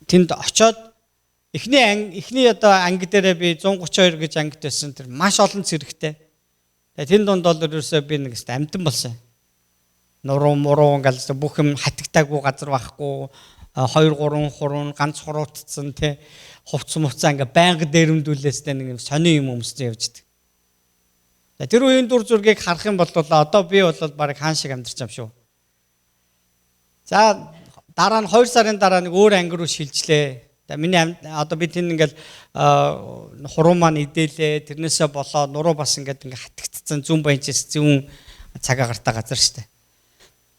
тэнд очоод эхний одоо анги дээрээ би 132 гэж ангид байсан. Тэр маш олон цэрэгтэй. Тэгээ тэн дунд бол ерөөсөө би нэг амтан болсон. Нуруу муруу ингээл бүх юм хатагтаагүй газар байхгүй 2 3 хуруу ганц хуруутцсан тий хувц муцаа ингээ байнга дээрэмдүүлээстэй нэг юм сони юм өмсөж явждаг. Тэр үеийн дур зургийг харах юм бол одоо би бол баг хаан шиг амьдарч юм шүү. За дараа нь 2 сарын дараа нэг өөр анги руу шилжлээ. Миний одоо би тэнд ингээл хуруу маань идэлээ тэрнээсээ болоо нуруу бас ингээ хатагдцсан зүүн баяжээс зүүн цагаа гартаа газар штэ.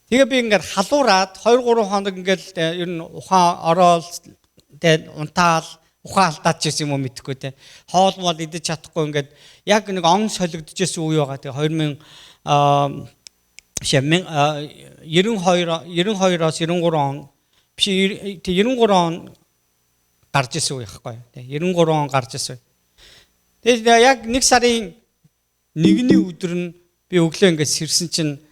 Тэгээ би ингээд халуураад 2 3 хоног ингээд ер нь ухаан ороод тэгээд унтаал ухаан алдаад ч юм уу мэдэхгүй те. Хоол мол идэж чадахгүй ингээд яг нэг он солигдчихсэн үе байгаа. Тэгээ 92-оос 93 он биш 93 он гарч ирсэн үе байхгүй. Тэгээ 93 он гарч ирсэн. Тэгээд яг 1 сарын 1-ний өдөр нь би өглөө ингээд сэрсэн чинь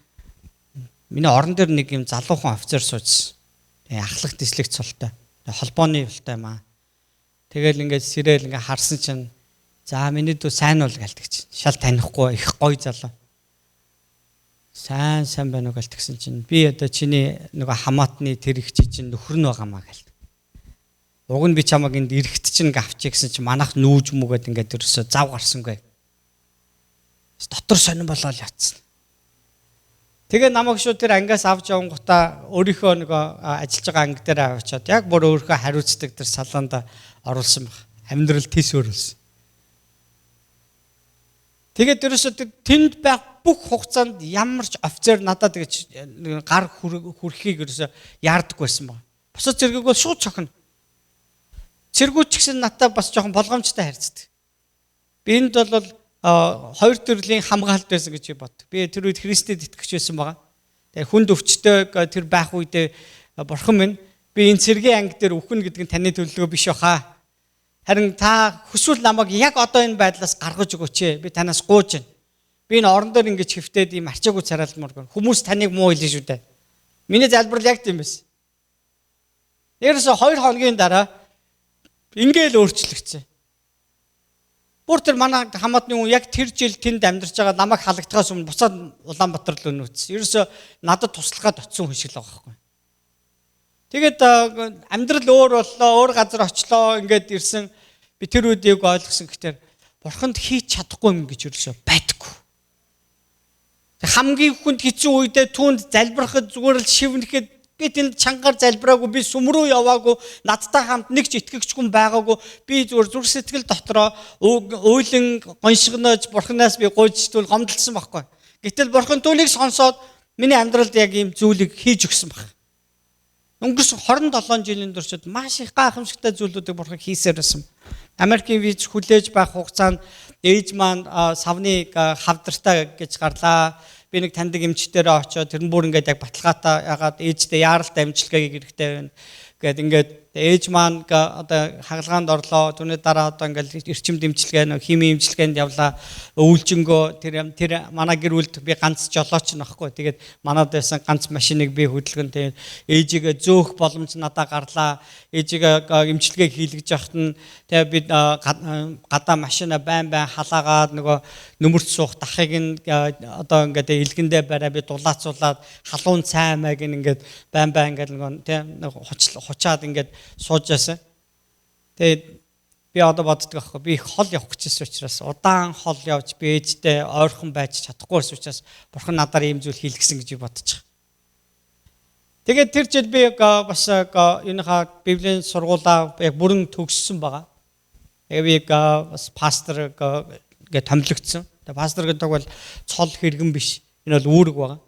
миний орон дээр нэг юм залуухан офицер суужсэн. Ахлах дислэгт цолтой. Холбооны юлтай юм аа. Тэгэл ингээд сэрэл ингээд харсан чинь за миний дүү сайн уу гэлтгч. Шал танихгүй их гоё залуу. Сайн байна уу гэлтгсэн чинь би одоо чиний нөгөө хамаатны тэр их чинь нөхөр нь байгаамаа гэлт. Уг нь би чамаг энд эрэхт чинь авчиг гэсэн чинь манайх нүүж мүгээд ингээд ерөөсө зав гарсангүй. Дотор сонирн болоод явцсан. Тэгээ намайг шууд тэр ангиас авч явангуудаа өөрийнхөө нөгөө ажиллаж байгаа анги дээр авчиад яг бүр өөрийнхөө хариуцдаг тэр салонд оруулсан баг. Амьдрал тис өөрөлсөн. Тэгээд ерөөсөө тэнд байх бүх хугацаанд ямар ч офицер надад гэж гар хүрхийг ерөөсөө яардаггүй байсан баг. Бусад зэрэг бол шууд цохно. Цэргүүд ч гэсэн надад бас жоохон болгоомжтой харьцдаг. Би энд бол 2 төрлийн хамгаалалт байсан гэж бод. Би тэр үед Христэд итгэж байсан байгаа. Тэгээ хүнд өвчтөй тэр байх үедээ бурхан минь би энэ цэргийн анги дээр өвхөн гэдэг нь таны төлөвлөгөө биш баха. Харин та хүсвэл намайг яг одоо энэ байдлаас гаргаж өгөөч ээ. Би танаас гууж байна. Би энэ орон дээр ингэж хөвтөөд ийм арчаагүй царайлмаар хүмүүс таныг муу хэлнэ шүү дээ. Миний залбирал яг тийм байсан. Ерөөсө 2 хоногийн дараа ингээл өөрчлөгдсөн. Бүр тэр манай хамаатны хүн яг тэр жил тэнд амьдарч байгаа намайг халагдахаас өмнө буцаад Улаанбаатар руу нүүц. Ерөөсө надад туслахад очсон хүн шиг л байгаа байхгүй. Тэгээд амьдрал өөр боллоо, өөр газар очлоо, ингээд ирсэн. Би тэр үеийг ойлгосон гэхээр бурханд хийж чадахгүй юм гэж ерөөсө байдаггүй. Хамгийн хүнд хэцүү үедээ түүнд залбирахад зүгээр л шивнэхэд би тэнд чангаар залбираагүй, би сүм рүү яваагүй, надтай хамт нэг ч итгэгч хүн байгаагүй. Би зүгээр зүрх сэтгэл дотроо уйлан гоншигнож бурханаас би гуйжтуул гомдлсон байхгүй. Гэтэл бурхан түүнийг сонсоод миний амьдралд яг ийм зүйлийг хийж өгсөн баг. Өнгөрсөн 27 жилийн туршид маш их гайхамшигтай зүйлүүдийг бурхан хийсээр байсан. Америкийн виз хүлээж байх хугацаанд ээж маань савны хавдартай гэж гарлаа. Би нэг таньдаг эмчтэрээ очоод тэр нь бүр ингээд яг баталгаатай ягаад ээжтэй яаралтай амжилтгагийг хэрэгтэй байна. Гэт ингээд ээж маань одоо хагалгаанд орлоо. Түүний дараа одоо ингээд эрчим дэмжлэгээ нэг химийн имчилгээнд явлаа. Өвлжөнгөө тэр манай гэр бүлд би ганц жолооч нөхгүй. Тэгээд манад байсан ганц машиныг би хөдөлгөн. Тэгээд ээжигээ зөөх боломж надад гарлаа. Ээжигээ имчилгээ хийлгэж явахт нь тэгээд би гадаа машина байн халаагаад нөгөө нөмөрч суух дахыг нь одоо ингээд илгэндээ бараа би дулаацуулаад халуун цаймаг ингээд байн ингээд нөгөө тийм хучаад ингээд сууж яасан. Тэгээд би одоо боддог аахгүй. Би хол явах гэжсэн учраас удаан хол явж би ээжтэй ойрхон байж чадахгүй байсан учраас бурхан надаар ийм зүйл хийлгэсэн гэж бодож байгаа. Тэгээд тэр жил би бас энэхаа библийн сургуулаа яг бүрэн төгссөн байгаа. Тэгээд би бас пастор гэж томилогдсон. Тэгээд пастор гэдэг бол цол хэрэгэн биш. Энэ бол үүрэг байгаа.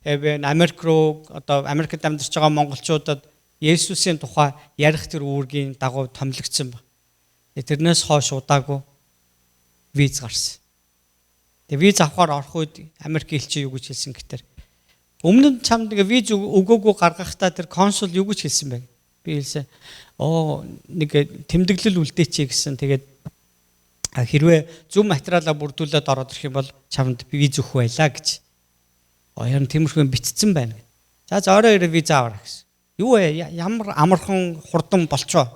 Тэгээд би Америк руу одоо Америкт амьдарч байгаа монголчуудад Есүсийн тухай ярих тэр үүргийн дагуу томилогдсон ба. Тэрнээс хойш удаагүй виз гарсан. Тэгээ виз авахаар орох үед Америк элчи юу гэж хэлсэн гэхээр өмнө нь чамд нэг виз өгөөгүй гаргахтаа тэр консул юу гэж хэлсэн бэ? Би хэлсэн. Нэг тэмдэглэл үлдээчээ гэсэн. Тэгээд хэрвээ зөв материалаа бүрдүүлээд ороод ирэх юм бол чамд виз өгөх байлаа гэж. Харин тиймэрхүү битцсэн байна. За орой ирээ виз аваарай гэсэн. Юу вэ? Ямар амархан хурдан болчоо.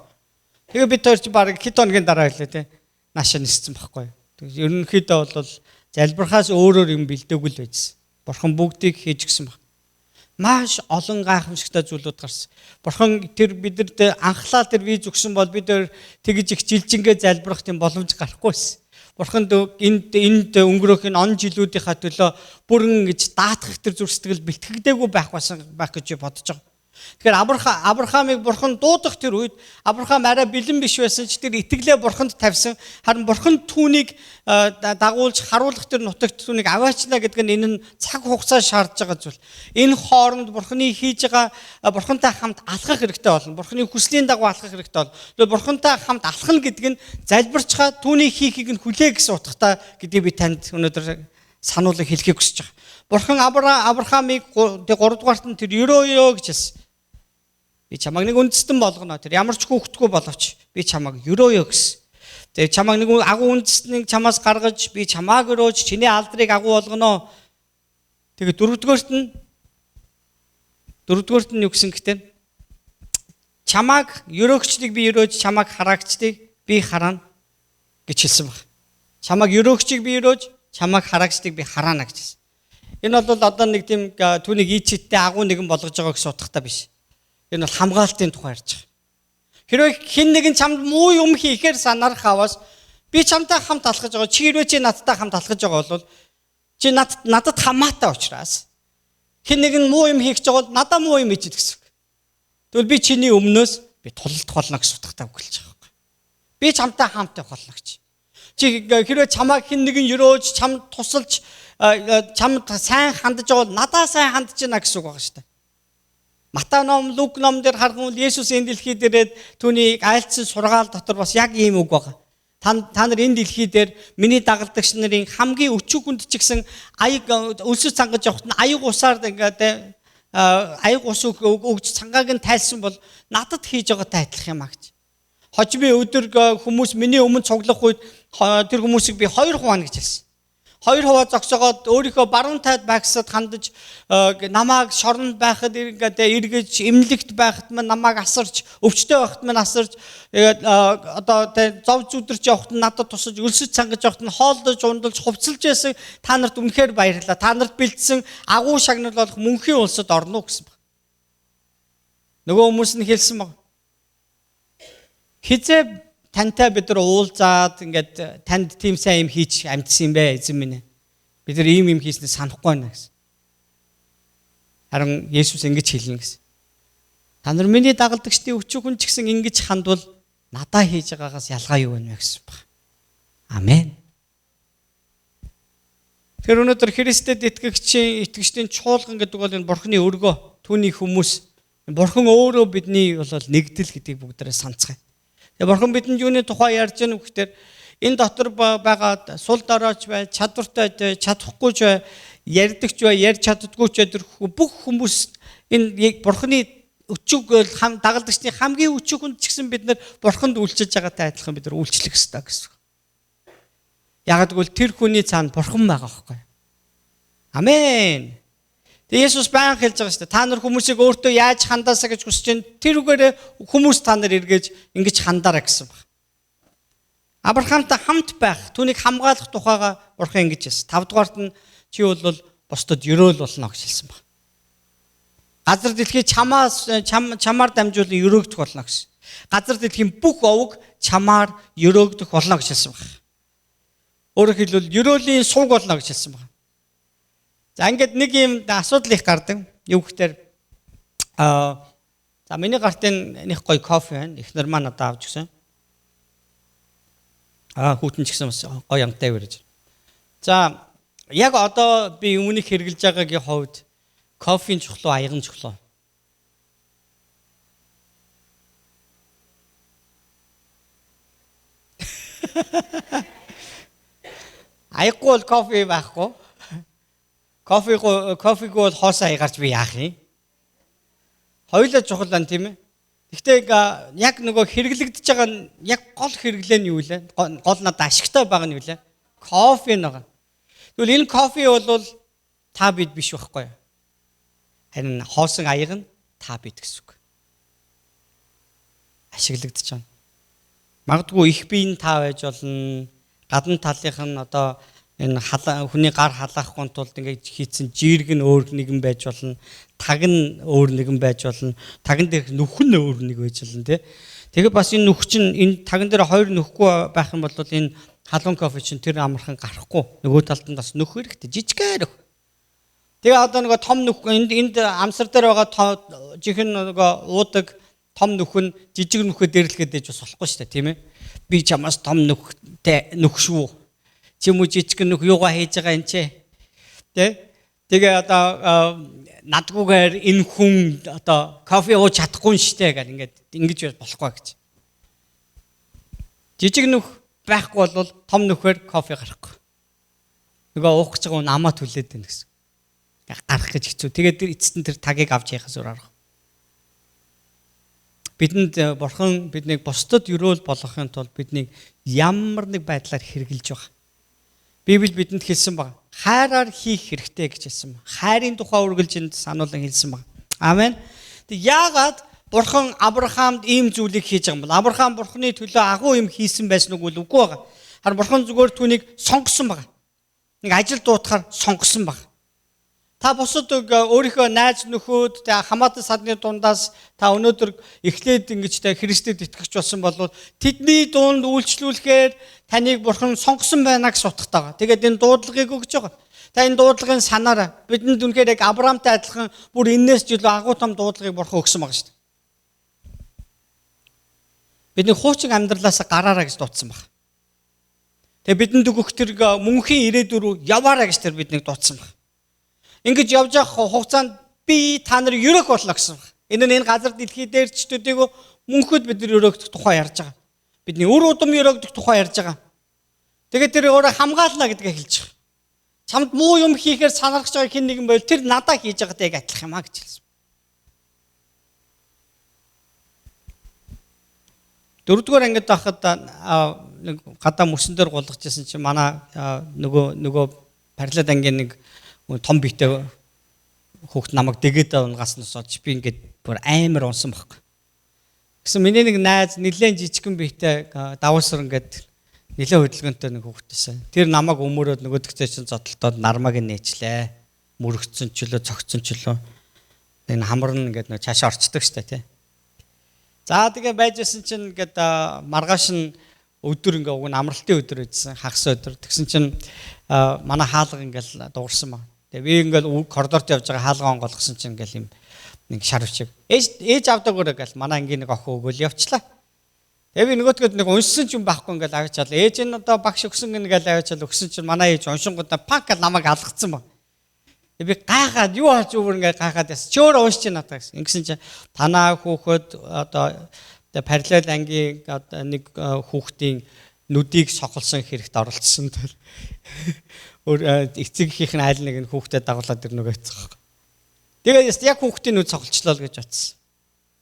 Тэгээ бид хоёр ч баг хэд хоногийн дараа хэлээ те. Наашаа ниссэн байхгүй. Ерөнхийдөө бол залбирхаас өөрөөр юм бэлдээгүй л байжсэн. Бурхан бүгдийг хийж гисэн баг. Маш олон гайхамшигтай зүйлүүд гарсан. Бурхан тэр бидэнд анхлаа тэр виз өгсөн бол бид тэгж их жилжингээ залбирах тийм боломж гарахгүйсэн. Бурханд энд өнгөрөх энэ он жилүүдийнхаа төлөө бүрэн гэж даатгах тэр зүрх сэтгэл бэлтгэгдээгүй байх гэж бодож байгаа. Тэгэхээр Авраамыг бурхан дуудах тэр үед Авраам арай бэлэн биш байсан ч тэр итгэлээ бурханд тавьсан. Харин бурхан түүнийг дагуулж харуулах тэр нутагт түүнийг аваачлаа гэдэг нь энэ нь цаг хугацаа шаардж байгаа зүйл. Энэ хооронд бурханы хийж байгаа бурхантай хамт алхах хэрэгтэй болно. Бурханы хүслийн дагуу алхах хэрэгтэй болно. Тэгэхээр бурхантай хамт алхах гэдэг нь залбирчгаа түүний хийхийг нь хүлээх гэсэн утгатай гэдгийг би танд өнөөдөр сануулга хэлхийг хүсэж байгаа. Бурхан Авраамыг 3 дугаарт нь тэр ерөөё гэж хэлсэн. Би чамайг нэг үндэстэн болгоно. Тэр ямар ч хүүхдгүй боловч би чамайг ерөөё гэсэн. Тэгээ чамайг нэг агуу үндэстнийг чамаас гаргаж би чамааг өрөөж чиний алдрыг агуу болгоно. Тэгээ дөрөвдүгээрт нь юу гэсэн гэтэй? Чамааг ерөөгчдийг би ерөөж чамааг хараагчдыг би хараана гэж хэлсэн баг. Чамааг ерөөгчийг би ерөөж чамааг хараагчдыг би хараана гэж хэлсэн. Энэ бол одоо нэг тийм түүнийг ийчтэй агуу нэгэн болгож байгаа гэсэн утгатай биш. Энэ бол хамгаалтын тухай ярьж байгаа. Хэрвээ хэн нэгэн чамд муу юм хийхээр санаарах аваас би чамтай хамт алхаж байгаа. Чи хэрвээ чи надтай хамт алхаж байгаа бол чи надад хамаатай учраас хэн нэгэн муу юм хийх гэж байгаа бол надад муу юм хийж гэсэн. Тэгвэл би чиний өмнөөс би тулалдах болно гэсэн утгатай үгэлж байгаа. Би чамтай хамт явах болно гэж. Чи хэрвээ чамаа хэн нэгэн өрөөж чамд тусалж чамд сайн хандж байгаа бол надад сайн хандж байна гэсэн үг байгаа шүү дээ. Матай ном, Лук ном дээр харах юм бол Есүс энэ дэлхий дээрээ түүний айлцсан сургаал дотор бас яг ийм үг байгаа. Та нар энэ дэлхий дээр миний дагалдагч нарын хамгийн өчүүгэнд ч гэсэн аяг өлсөж цангаж явахт нь аяг усаар ингээд аяг ус өгж цангааг нь тайлсан бол надад хийж байгаатай адилах юм а гэж. Хожим өдөр хүмүүс миний өмнө цуглах үед тэр хүмүүсийг би 2 хуваана гэж хэлсэн. хоёр хуваа зогсоогоод өөрийнхөө баруун тайд багсад хандаж намааг шоронд байхад ингээд эргэж эмнэлэгт байхад мань намааг асарч өвчтөй байхад мань асарч тэгээд одоо зов зүдэрч явахад надад тусаж өлсөж цангаж явахад нь хоолдож ундалж хувцалж байсан та нарт үнэхээр баярлалаа. Та нарт бэлдсэн агуу шагнал болох мөнхийн улсад орно гэсэн баг. Нөгөө хүмүүс нь хэлсэн баг. Хизээ тантай бид нар уулзаад ингээд танд тийм сайн юм хийж амьдсан юм бэ эзэн минь. Бид нар ийм юм хийснээр санахгүй байна гэсэн. Харин Есүс ингэж хэлнэ гэсэн. Та нар миний дагалдагчдын өчүүхэн ч гэсэн ингэж хандвал надаа хийж байгаагаас ялгаа юу вэ гэсэн баг. Амен. Тэр өнөөдөр Христэд итгэгчдийн чуулган гэдэг бол энэ Бурхны өргөө, түүний хүмүүс. Бурхан өөрөө бидний бол нэгдэл гэдгийг бүгдээрээ санацгаая. Тэгээ Бурхан бидэнд юуны тухай ярьж байгаа вэ гэхээр энэ дотор байгаа сул доройч бай, чадвартай бай, чадахгүй ч бай, ярьдагч бай, ярьж чаддаггүй ч бай, бүх хүмүүс энэ Бурханы өчүүг дагалдагчдын хамгийн өчүүхэнд ч гэсэн бид нар Бурханд үйлчилж байгаатай адилхан бид нар үйлчлэх ёстой гэсэн. Яг гэвэл тэр хүний цаана Бурхан байгаа байхгүй. Амен. Тэгээ Есүс баян хэлж байгаа шүү дээ. Та нар хүмүүсийг өөртөө яаж хандаасаа гэж хүсэж байна. Тэр үгээр хүмүүс та нар эргэж ингэж хандаарай гэсэн баг. Авраамтай хамт байх, түүнийг хамгаалах тухайга Бурхан ингэж хэлсэн. 5 дугаарт нь чи бол бусдад ёроол болно гэж хэлсэн баг. Газар дэлхий чамаар дамжуулан өрөөгдөх болно гэсэн. Газар дэлхийн бүх овог чамаар өрөөгдөх болно гэж хэлсэн баг. Өөрөөр хэлбэл ёроолийн сувг болно гэж хэлсэн баг. За ингээд нэг юм асуудал их гардаг. Юу гэхээр за миний гартын нэг гоё кофе байна. Эхнэр маань одоо авч гисэн. Хүүтэн ч гэсэн бас гоё амтай барьж. За яг одоо би өмнөх хэрглэж байгаагийн хувьд кофеийн чухлуу, аягын чухлуу. Аяггүй бол кофе байхгүй. Кофег бол хоосоо аягарч би яах юм? Хоёулаа чухал ан тийм ээ. Гэхдээ яг нөгөө хэрэглэгдэж байгаа нь яг гол хэрэглээ нь юу вэ? Гол надад ашигтай байгаа нь юу вэ? Кофе нэг. Тэгвэл энэ кофе бол та бид биш байхгүй юу? Харин хоосон аяг нь та бид гэсэн үг. Ашиглагдаж байна. Магадгүй их биеийн та байж болно. Гадна талынх нь одоо энэ хүний гар халаахгүй тулд ингээд хийцэн жирэг нь өөр нэгэн байж болно. Таг нь өөр нэгэн байж болно. Таган дээр нүх нь өөр нэг байж болно тий. Тэгээ бас энэ нүх чинь энэ таган дээр хоёр нүхгүй байх юм бол энэ халуун кофе чинь тэр амархан гарахгүй. Нөгөө талд нь бас нүх хэрэгтэй жижигээр. Тэгээ одоо нөгөө том нүх энд амсар дээр байгаа жихэн нөгөө уудаг том нүх нь жижиг нүхээ дэрлэхэд байж бас болохгүй шүү дээ тийм ээ. Би чамаас том нүхтэй нүх шүү. Чи муу жижиг нүх юугаа хийж байгаа юм чи? Тэгээ одоо надгүйгээр энэ хүн одоо кофе ууж чадахгүй штэ гэл ингээд ингэж болохгүй гэж. Жижиг нүх байхгүй бол том нүхээр кофе гарахгүй. Нөгөө уух гэж байгаа нь амаа түлээд байна гэсэн. Гарах гэж хэцүү. Тэгээд тэр эцэст нь тэр тагийг авч яхах зур арга. Бидэнд Бурхан биднийг бусдад өрөөл болгохын тулд биднийг ямар нэг байдлаар хэрэгжилж байгаа. Библи бидэнд хэлсэн байна. Хайраар хийх хэрэгтэй гэж хэлсэн байна. Хайрын тухай үргэлжинд сануулan хэлсэн байна. Амен. Тэг яагаад Бурхан Авраамд ийм зүйлийг хийж байгаа юм бол Авраам Бурханы төлөө агуу юм хийсэн байсан уу үгүй байгаа. Харин Бурхан зүгээр түүнийг сонгосон байна. Нэг ажил дуутахаар сонгосон байна. Та бусад өөрийнхөө найз нөхөд хамаатан садны дундаас та өнөөдөр эхлээд ингэж Христэд итгэж болсон бол тэдний дунд үйлчлүүлэхээр таныг Бурхан сонгосон байна гэж утгатай байгаа. Тэгээд энэ дуудлагыг өгж байгаа. Та энэ дуудлагын санаараа бидэнд үнэхээр яг Авраамтай адилхан бүр энээс ч илүү агуу том дуудлагыг Бурхан өгсөн байгаа шүү дээ. Бидний хуучин амьдралаас гараараа гэж дуудсан байна. Тэгээд бидэнд өгөх тэр мөнхийн ирээдүр рүү яваараа гэж тэр биднийг дуудсан байна. Ингэж явж явах хугацаанд би та нар өрөөх болно гэсэн байна. Энэ газар дэлхий дээр ч төдийгүй мөнхөд бид нар өрөөгдөх тухай ярьж байгаа. Бидний үр удам өрөөгдөх тухай ярьж байгаа. Тэгээд тэр өөрөө хамгаална гэдгээ хэлж байгаа. Чамд муу юм хийхээр санаарч байгаа хэн нэгэн байл тэр надаа хийж байгаатай яг адилхан юм а гэж хэлсэн. Дөрөвдүгээр ангид байхад гадаа мөсөн дээр гулгаж байсан чинь манай нөгөө параллел ангийн нэг том биетэй хүүхд намайг дэгээд унгааснаас олж би ингээд бүр амар унсан байхгүй. Гэсэн миний нэг найз нэлээд жижигхэн биетэй даваасар ингээд нэлээд хөдөлгөөнтэй нэг хүүхдээсэн. Тэр намайг өмөрөөд нөгөөдөгтэй чинь зодтолтоод нармаг нээчлээ. Мөрөгцсөн ч лөө цогцсон ч лөө. Энэ хамар нь ингээд нэг цаашаа орчдөг штэ тий. За тэгээ байжсэн чинь ингээд маргааш нь өдөр ингээ уг амралтын өдөр байсан хагас өдөр. Тэгсэн чинь манай хаалга ингээл дуурсан ба. Тэгээ би ингээл коридорт явж байгаа хаалгаа онгойлгосон чинь ингээл юм нэг шар өчиг. Ээж авдаг өрөөгөл манай ангийн нэг охин өгөөл явчлаа. Тэгээ би нөгөөдгөд нэг уншсан ч юм байхгүй ингээл авчаал. Ээж нь одоо багш өгсөн ингээл авчаал өгсөн чинь манай ээж уншингуудаа пак гал намайг алгацсан ба. Би гайхаад юу болж өөр ингээ гайхаад яс. Чи өөрөө уншиж надаа гэсэн. Ингэсэн чинь танаа хүүхэд одоо параллел ангийн нэг хүүхдийн нүдийг сохолсон хэрэгт оролцсон тэр эцэг их нь айл нэг нь хүүхдэд дагуулад ирнэ гэсэн. Тэгээ яг хүүхдийн нүд сохолчлоо л гэж бодсон.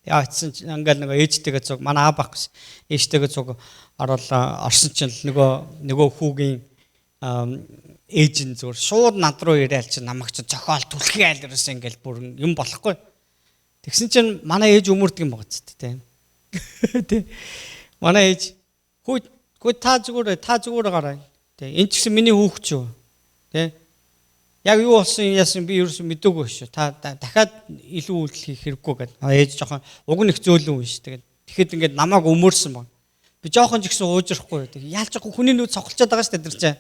Яа эцсэн ингээл нэг ээжтэйгээ цуг манай аав багс ээжтэйгээ цуг орол орсон чинь нөгөө хүүгийн ээж нь зүгээр шууд над руу ирээл чи намайг чи зохиол түлхий айл ерөөсөө ингээл бүр юм болохгүй. Тэгсэн чинь манай ээж өмөрдөг юм байгаа ч тийм. Тэ. Манай ээж хүү та зүгээр гараа. Тэ. Энд ч гэсэн миний хүүхд шүү. Тэ. Яг юу болсон яасан би ерөөсөө мэдээгүй шүү. Та дахиад илүү үйл хийх хэрэггүй гэдэг. Ээж жоохон уг нэг зөөлөн хүн шүү. Тэгэхэд ингээд намайг өмөрсөн баг. Би жоохон ч гэсэн уужрахгүй. Яалч хүний нүд сохолцоод байгаа шүү тэр чинь.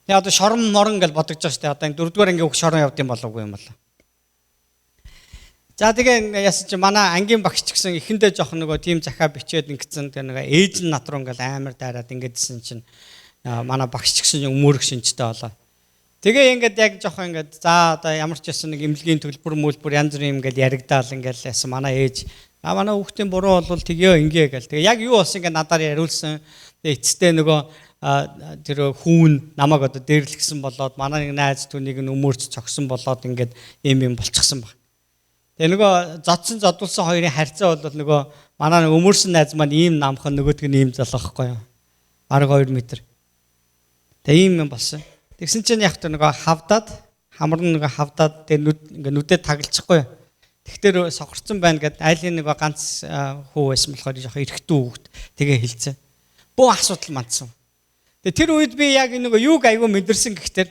Тэгээ одоо шорон морон гэж бодож байгаа шүү. Одоо 4-р ангийн хүүхд шорон явд юм болоогүй юм байна. За тэгээ яасан чи манай ангийн багш ч гэсэн эхэндээ жоох нөгөө тим захаа бичээд ингэсэн тэгээ нөгөө ээж нь над руу ингээл амар дайраад ингэдсэн чинь манай багш ч гэсэн өмөрөх шинжтэй болоо. Тэгээ ингээд яг жоох ингээд за одоо ямар ч ясан нэг эмнэлгийн төлбөр янз бүрийн юм ингээл яригдаал ингээл ясан манай ээж манай хүүхдийн буруу болвол тгийо ингээ гээл. Тэгээ яг юу болсон ингээд надаар яриулсан. Тэгээ эцэстээ нөгөө тэр хүүн намайг одоо дээрлэгсэн болоод манай нэг найз түүнийг нь өмөрч цогсон болоод ингээд юм болчихсон баг. Тэгээ нөгөө зодулсан хоёрын харьцаа бол нөгөө манай өмөрсөн найз маань ийм намхан нөгөөдг нь ийм залуухгүй юу. Бараг 2 метр. Тэгээ ийм юм болсон. Тэгсэн чинь яг тэр нөгөө хамар нь нөгөө хавдаад тэр ингээ нүдээ тагалчихгүй юу. Тэгтэр сохорцсон байна гэд айлын нөгөө ганц хүү байсан болохоор жоох эрэхтүү хүүхд тэгээ хэлцээ. Бөө асуудал мандсан. Тэгээ тэр үед би яг нөгөө юуг аягүй мэдэрсэн гэхтэр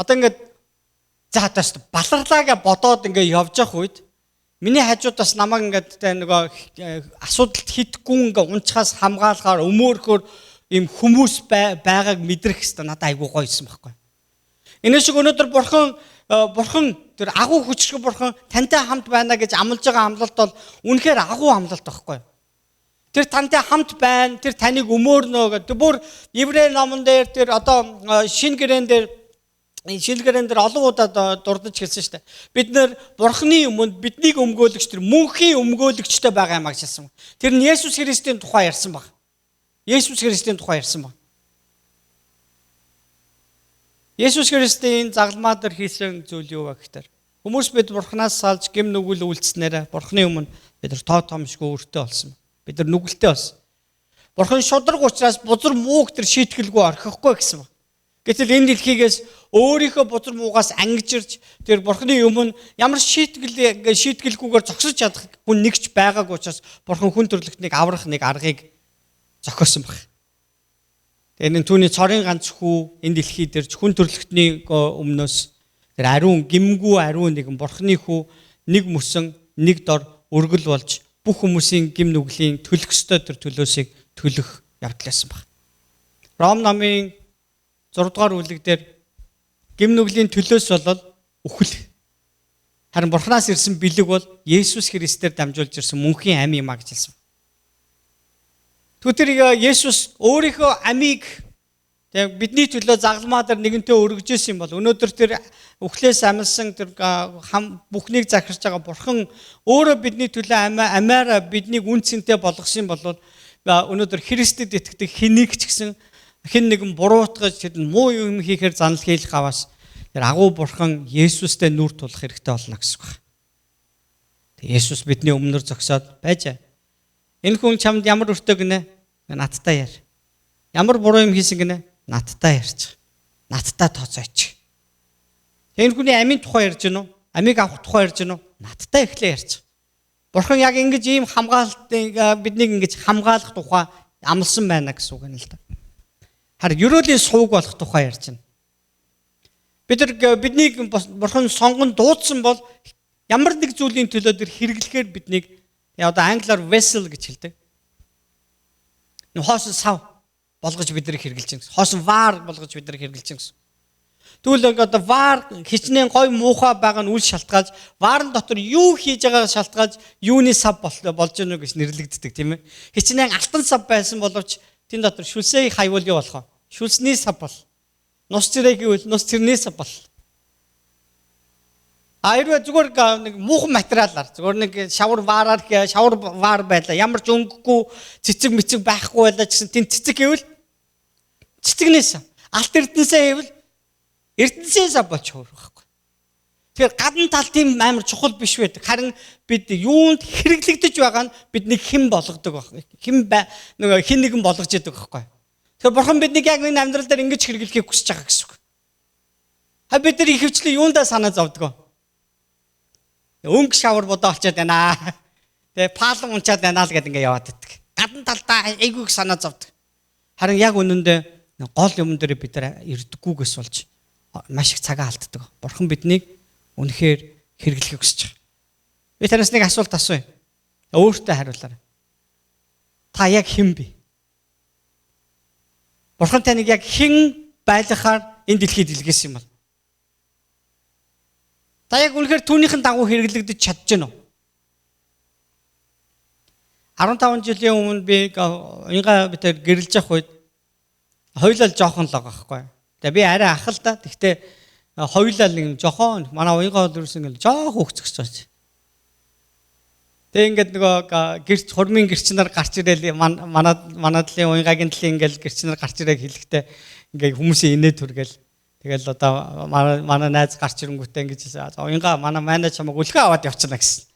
одоо ингээд за тас баларлаагаа бодоод ингээ явж явах үед миний хажуудаас намайг ингээд нөгөө асуудалд хитггүй ингээ унчхаас хамгаалахаар өмөөрөхөөр ийм хүмүүс байгааг мэдрэх хэвээр надад аягүй гоёсэн байхгүй. Энэ шиг өнөөдөр бурхан тэр агуу хүчрэг бурхан тантай хамт байна гэж амлаж байгаа амлалт бол үнэхээр агуу амлалт байхгүй. Тэр тантай хамт байна, тэр таныг өмөөрнө гэдэг. Бүр Еврей номон дээр тэр одоо шинэ гэрэн дээр олон удаа дурдж хэлсэн шүү дээ. Бид нэр бурхны өмнө биднийг өмгөөлөгч тэр мөнхийн өмгөөлөгчтэй байгаа юм агшилсан. Тэр нь Есүс Христийн тухай ярьсан баг. Есүс Христийн тухай ярьсан баг. Есүс Христийн загламаа дээр хийсэн зүйл юу вэ гэхээр хүмүүс бид бурхнаас салж гэм нүгэл үйлцснээр бурхны өмнө бид тоо томшгүй өртөө болсон. Бид нар нүгэлтэй болсон. Бурхан шудраг учраас бузар мууг тэр шийтгэлгүй орхихгүй гэсэн баг. Гэтэл энэ дэлхийгээс өөрийнхөө бузар муугаас ангижирч тэр бурхны өмнө ямар шийтгэлгүйгээр зогсож чадах хүн нэгч байгаагүй учраас бурхан хүн төрлөختнийг аврах нэг аргыг зохиосон баг. Тэгээд түүний цорын ганц хүү энэ дэлхий дээр хүн төрлөختний өмнөөс тэр ариун гимгүү ариун нэгэн бурхны хүү нэг мөсөн нэг дор өргөл болж бүх хүмүүсийн гим нүглийн төлөх ёстой тэр төлөөсийг төлөх явдлаасан баг. Ром номын 6 дугаар бүлэг дээр гим нүглийн төлөөс бол үхэл. Харин бурхнаас ирсэн бэлэг бол Есүс Христээр дамжуулж ирсэн мөнхийн амь юм а гэж хэлсэн. Түүнийг Есүс өөрийнхөө амийг бидний төлөө загламаа дээр нэгэнтээ өргөжсэн юм бол өнөөдөр тэр үхлээс амилсан тэр бүхнийг захирч байгаа бурхан өөрөө бидний төлөө амиараа биднийг үн цэнтэй болгосон бол өнөөдөр Христэд итгэдэг хэнийг ч гэсэн хэн нэгэн буруутгаж тэд муу юм хийхээр занал хийх аваас тэр агуу бурхан Есүстэй нүр тулах хэрэгтэй болно гэсэн үг. Есүс бидний өмнөр зогсоод байжээ. Энэ хүн чамд ямар өртөө гинэ? Надтай яар. Ямар буруу юм хийсэн гинэ? Надтай ярьж. надтай тооцооч. Энэ хүний амийн тухай ярьж гэнэ үү? Амийг авах тухай ярьж гэнэ үү? Надтай эхлээ ярьж. Бурхан яг ингэж ийм хамгаалтыг биднийг ингэж хамгаалах тухай амласан байна гэсэн үг юм л да. Харин ерөөлийн сувг болох тухай ярьж байна. Биднийг бурхан сонгон дуудсан бол ямар нэг зүйлийн төлөө тэр хэрэглэхээр биднийг одоо англиар vessel гэж хэлдэг. Хоосон сав болгож биднийг хэрэглэж байна гэсэн. Хоосон ваар болгож биднийг хэрэглэж байна гэсэн. Тэгвэл одоо ваар хичнээн гой муухай байгаа нь үл шалтгаалж, ваарн дотор юу хийж байгааг шалтгаалж, юуны сав болж гэнэ гэж нэрлэгддэг тийм ээ. Хичнээн алтан сав байсан боловч тэн дотор шүлсээ хайвал юу болох вэ? Шүлсний сав бол. Нус цэрэг гэвэл нус цэрний сав бол. Айруу зүгээр нэг муухан материалаар зүгээр нэг шавар ваар байлаа. Ямар ч өнгөгүй цэцэг мэцэг байхгүй байлаа гэсэн тэн цэцэг гэвэл цэцэгнээс алт эрдэнэсээ гэвэл эрдэнэсээ сав болж хөөрөх байхгүй. Тэгэхээр гадна тал тийм амар чухал биш байдаг. Харин бид юунд хэрэглэгдэж байгаа нь бидний хэн болгодог байхгүй. Хин нэгэн болгож яадаг байхгүй. Тэгэхээр бурхан биднийг яг энэ амьдрал дээр ингэж хэрэглэхийг хүсэж байгаа гэсэн үг. Бид нар ихэвчлэн юундаа санаа зовдөг. Өнгө шавар бодоо олчаад байна. Тэгээ паалан унчаад байна л гэдээ ингээ яваад иддэг. Гадна талдаа айгүйг санаа зовдөг. Харин яг үнэндээ гол юм дээр бид нар ирдэггүйгээс болж маш их цагаа алддаг. Бурхан биднийг үнэхээр хэрэглэхийг хүсэж байгаа. Би танаас нэг асуулт асууя. Өөртөө хариулаарай. Та яг хэн бэ? Бурхан таныг яг хэн байлгахаар энэ дэлхийд илгээсэн юм бол? Та яг үнэхээр түүнийхэн дагуу хэрэглэгдэж чадж гэнэ үү? 15 жилийн өмнө би ингаа бид гэрэлж явах үед хоёулаа жоохон л байгаа байхгүй. Тэгээ би арай ах л да. Тэгтээ хоёулаа нэг жоохон манай уянгаа бол ерөөс ингэ жоох хөвцөж байгаа. Тэгээ ингээд нөгөө гэрч хурмын гэрчнэр гарч ирээл манадлын уянгагийн талын ингээд гэрчнэр гарч ирээг хэлэхдээ ингээд хүмүүсийн инээ түргээл тэгэл одоо манай найз гарч ирэнгүүтээ ингэж уянга манай чамайг өлгөө аваад явчихна гэсэн.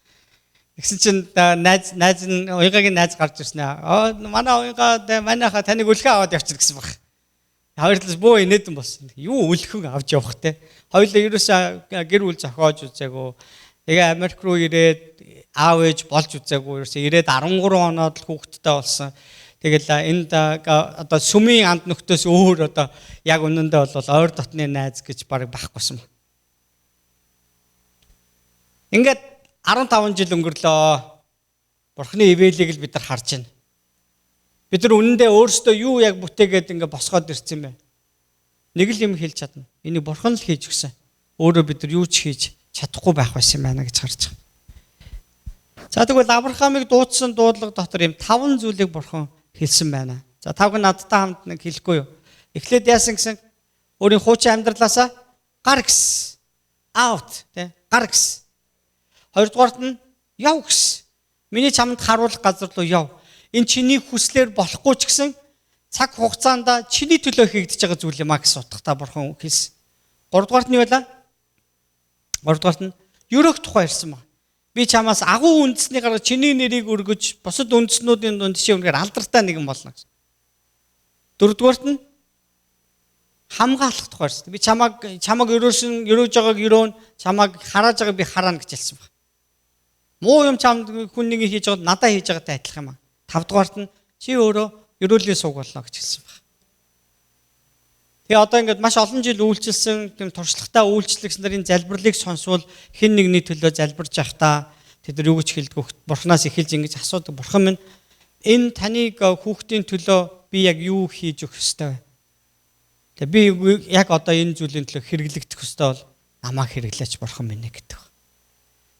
Тэгсэн чинь найз нь уянгагийн найз гарч ирсэн аа. Манай уянга манайха таныг өлгөө аваад явчихна гэсэн баг. Хоёр талаас бөө инээдэн болсон. Юу өлгөн авч явах те. Хоёулаа ерөөсөө гэр бүл зохиож үзээгүй. Тэгээ Америк руу ирээд аав ээж болж үзээгүй. Ерөөсөө ирээд 13 оноод л хүүхэдтэй болсон. Тэгэл энд одоо сүмийн анд нөхдөс өөр одоо яг үнэндээ бол ойр дотны найз гэж баг байхгүй. Ингээд 15 жил өнгөрлөө. Бурхны ивэлийг л бид нар харж байна. Бид нар үнэндээ өөрсдөө юу яг бүтээгээд ингээд босгоод ирсэн юм бэ? Нэг л юм хэлж чадна. Энийг бурхан л хийж өгсөн. Өөрөө бид нар юу ч хийж чадахгүй байх байсан юм байна гэж харж байгаа. За тэгвэл Авраамыг дуудсан дуудлага дотор юм 5 зүйлийг бурхан хэлсэн байна. За тавг надтай хамт нэг хэлэхгүй юу? Эхлээд яасан гэсэн өөрийн хуучин амьдралаасаа гар гис. Out тэ гар гис. Хоёрдугаарт нь яв гис. Миний чамд харуулах газар руу яв. Энэ чиний хүслээр болохгүй ч гэсэн цаг хугацаанд чиний төлөө хийгдэж байгаа зүйл юм а гэсэн утгатай бурхан хэлсэн. Гуравдугаарт нь юу вэ? Гуравдугаарт нь ерөөх тухай ирсэн ба. Би чамаас агуу үндэсний гараа чиний нэрийг өргөж бусад үндэснүүдийн дунд жишээ үнээр алдартай нэгэн болно гэсэн. Дөрөвдүгээрт нь хамгаалах тухай ирсэн. Би чамаг өрөөж байгааг өрөөн, чамаг харааж байгааг би хараана гэж хэлсэн ба. Муу юм чамд хүн нэг хийж байгаад надад хийж байгаатай адилхан юм а. 5 дугаарт нь чи өөрөө ерөөлийн сууг болно гэж хэлсэн баг. Тэгээ одоо ингээд маш олон жил үйлчилсэн тийм туршлагатай үйлчлэгч нарын залбирлыг сонсвол хэн нэгний төлөө залбирж явахдаа тэд нар юу гэж хэлдэг бурхнаас эхэлж ингэж асуудаг. Бурхан минь энэ таныг хүүхдийн төлөө би яг юу хийж өгөх ёстой вэ? Тэгээ би яг одоо энэ зүйлийн төлөө хэрэглэгдэх ёстой бол намайг хэрэглээч бурхан минь гэдэг.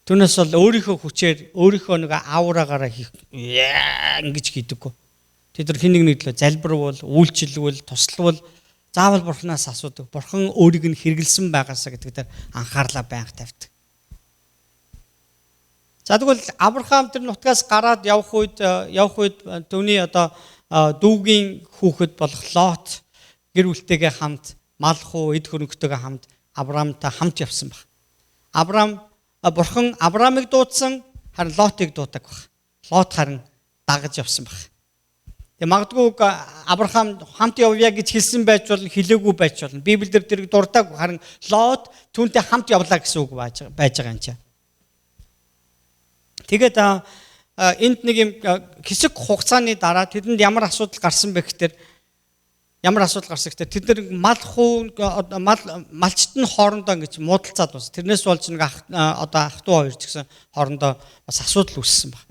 Түүнээс бол өөрийнхөө хүчээр өөрийнхөө нэг аураагаараа ингэж хийдэггүй. Тэд нар хэн нэгний төлөө залбирвал, үйлчлвэл, туславал заавал бурхнаас асуудаг. Бурхан өөрийг нь хэрэгэлсэн байгаасаа гэдэг дээр анхаарлаа байнга тавьдаг. За тэгвэл Авраам тэр нутгаас гараад явх үед түүний одоо дүүгийн хүүхэд болох Лот гэр бүлтэйгээ хамт, мал хуу, эд хөрөнгөтэйгээ хамт Авраамтай хамт явсан баг. Бурхан Авраамыг дуудсан, харин Лотыг дуудаг баг. Лот харин дагаж явсан баг. Тэгээ магадгүй Авраам хамт явъя гэж хэлсэн байж болно, хэлээгүй байж болно. Библиэлд тэрийг дуртаагүй, харин Лот түүнтэй хамт явлаа гэсэн үг байж байгаа юм чинь. Тэгээд энд нэг юм хэсэг хугацааны дараа тэдэнд ямар асуудал гарсан бэ гэхээр тэд нар малчт нь хоорондоо ингэж муудалцаад бас тэрнээс болж нэг ах トゥ хоёр ч гэсэн хоорондоо бас асуудал үүссэн баг.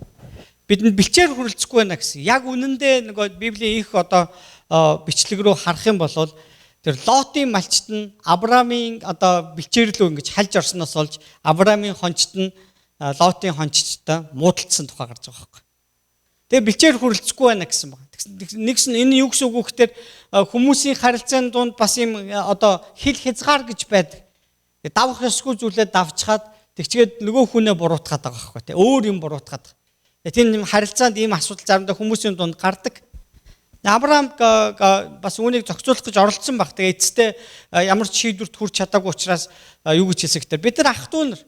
Бидэнд бэлчээр хүрэлцэхгүй байна гэсэн. Яг үнэндээ нөгөө Библийн их бичлэг рүү харах юм бол тэр Лотын малчт нь Авраамийн бэлчээр рүү ингэж хальж орсноос олж Авраамийн хончт нь Лотын хончтой муудалцсан тухай гарч байгаа байхгүй. Тэгээ бэлчээр хүрэлцэхгүй байна гэсэн баг. Нэгс энэ юу гэсэн үг вэ гэхээр хүмүүсийн харилцааны дунд бас юм хил хязгаар гэж байдаг. Давах ёсгүй зүйлээ давчхаад тэгчгээд нөгөө хүнээ буруутгаад байгаа байхгүй тий. Өөр юм буруутгаад. Тийм харилцаанд ийм асуудал заримдаа хүмүүсийн дунд гардаг. Авраам бас үүнийг зохицуулах гэж оролцсон баг. Тэгээ эцэстээ ямар ч шийдвэрт хүрч чадаагүй учраас юу гэж хэлсэн гэхээр бид нар ах トゥ нар.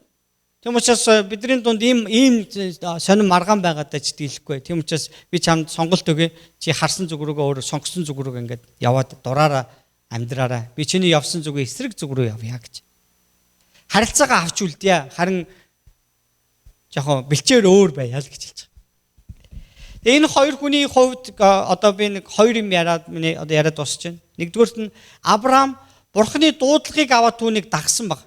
Тийм учраас бидний дунд ийм сонин маргаан байгаад ч дийлэхгүй. Тийм учраас би чамд сонголт өгье. Чи харсан зүг рүүгээ өөрөө сонгосон зүг рүүгээ ингээд яваад дураараа амьдраараа. Би чиний явсан зүгээ эсрэг зүг рүү явъя гэж. Харилцаагаа авч үлдъя. Харин жоохон бэлчээр өөр байя л гэж хэлж байгаа. Энэ хоёр хүний хувьд би нэг хоёр юм яриад дуусч байна. Нэгдүгээрт нь Авраам Бурхны дуудлагыг аваад түүнийг дагсан баг.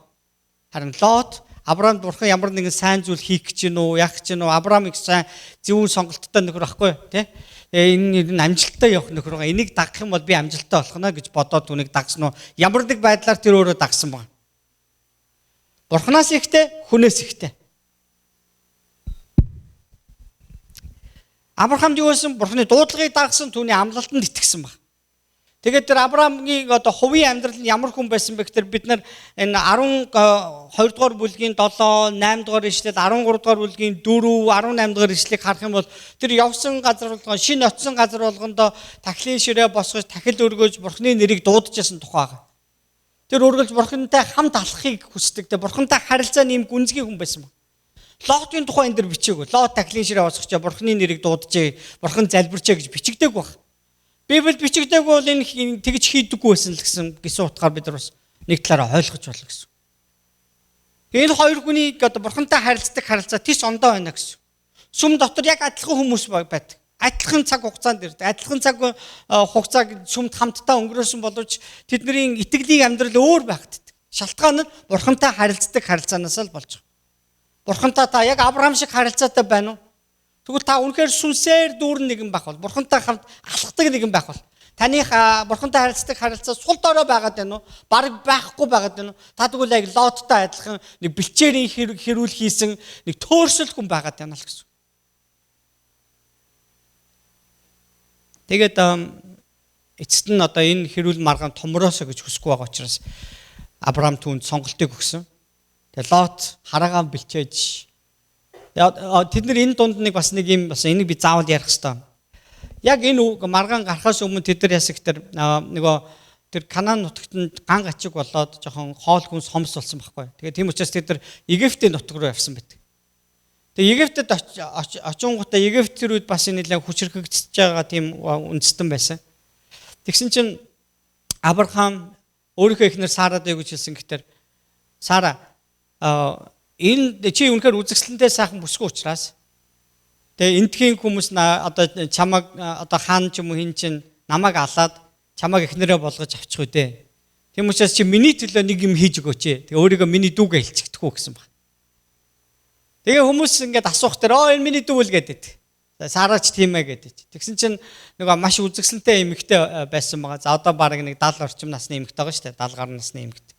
Харин Лот Авраам бурхан ямар нэгэн сайн зүйл хийх гэж гинөө, яах гэж гинөө, Авраамыг сайн зөвүүн сонголттой нөхөр байхгүй тий. Энэ амжилттай явах нөхөр байгаа. Энийг дагах юм бол би амжилттай болох нь гэж бодоод түүнийг дагсан уу? Ямар нэг байдлаар тэр өөрөө дагсан байна. Бурханаас ихтэй, хүнээс ихтэй. Авраамд юу байсан? Бурханы дуудлагыг дагсан, түүний амлалтанд итгэсэн байна. Тэгээд тэр Авраамгийн хувийн амьдрал нь ямар хүн байсан бэ гэхээр бид нар энэ 12 дугаар бүлгийн 7, 8 дугаар ишлэл, 13 дугаар бүлгийн 4, 18 дугаар ишлэлийг харах юм бол тэр явсан газар болгон, шинэ очисон газар болгондоо тахилын ширээ босгож, тахил өргөж Бурхны нэрийг дуудажсэн тухай байгаа. Тэр өргөлж Бурхантай хамт алхахыг хүсдэг. Тэр Бурхантай харилцааны юм гүнзгий хүн байсан байна. Лотын тухай энэ дэр бичээгүй. Лот тахилын ширээ босгочоо Бурхны нэрийг дуудажээ, Бурхан залбирчээ гэж бичигдээгүй байна. Библиэд бичигдээгүй бол энэ тэгж хийдэггүй байсан гэсэн утгаар бид нар бас нэг талаараа ойлгож болно гэсэн. Энэ хоёр хүний Бурхантай харилцдаг харилцаа тис ондоо байна гэсэн. Сүм дотор яг адилхан хүмүүс байдаг. Адилхан цаг хугацаанд ирдэг. Адилхан цаг хугацааг сүмд хамтдаа өнгөрөөсөн боловч тэдний итгэлийн амьдрал өөр багтдаг. Шалтгаан нь Бурхантай харилцдаг харилцаанаас л болж байгаа. Бурхантай та яг Авраам шиг харилцаатай байна уу? Тэгвэл та үнэхээр сүнсээр дүүрэн нэгэн байх бол Бурхантай хамт алхдаг нэгэн байх бол таны Бурхантай харилцдаг харилцаа сул дорой байгаад байна уу? Бараг байхгүй байгаад байна уу? Та тэгвэл яг Лоттой адилхан нэг бэлчээрийн хэрүүл хийсэн нэг төөрсөл хүн байгаад байна л гэсэн. Тэгээд эцэст нь энэ хэрүүл маргаан томроосоо гэж хүсэхгүй байгаа учраас Авраам түүнд сонголтыг өгсөн. Тэгээд Лот хараагаа бэлчээж тэд нар энэ дунд нэг бас нэг юм бас энийг би заавал ярих хэрэгтэй. Яг энэ маргаан гарахаас өмнө тэд нар ясаг тэр нөгөө тэр Канаан нутагт нь ган гачиг болоод жоохон хоол хүнс хомс болсон байхгүй. Тэгээд тийм учраас тэд нар Египтийн нутаг руу явсан байдаг. Тэгээд Египтэд очингуудаа Египт тэр үед бас нэлээд хүчрхэгдэж байгаа тийм үндэстэн байсан. Тэгсэн чинь Авраам өөрийнхөө эхнэр Сарад юу гэж хэлсэн гэхээр Сара энэ чи үнэхээр үзэсгэлэнтэй сайхан бүсгүй учраас тэгээ энтхийн хүмүүс чамаг хаан ч юм уу хин чин намайг алаад чамаг эхнэрээ болгож авчих үдэ. Тийм учраас чи миний төлөө нэг юм хийж өгөөч. Тэгээ өөрийгөө миний дүүгээ хэлчихдэггүй гэсэн баг. Тэгээ хүмүүс ингээд асуух дээр энэ миний дүү л гэдэг. Сараач тийм ээ гэдэг. Тэгсэн чинь нөгөө маш үзэсгэлэнтэй эмэгтэй байсан байгаа. За одоо баг нэг 70 орчим насны эмэгтэй байгаа шүү дээ. 70 гаруй насны эмэгтэй.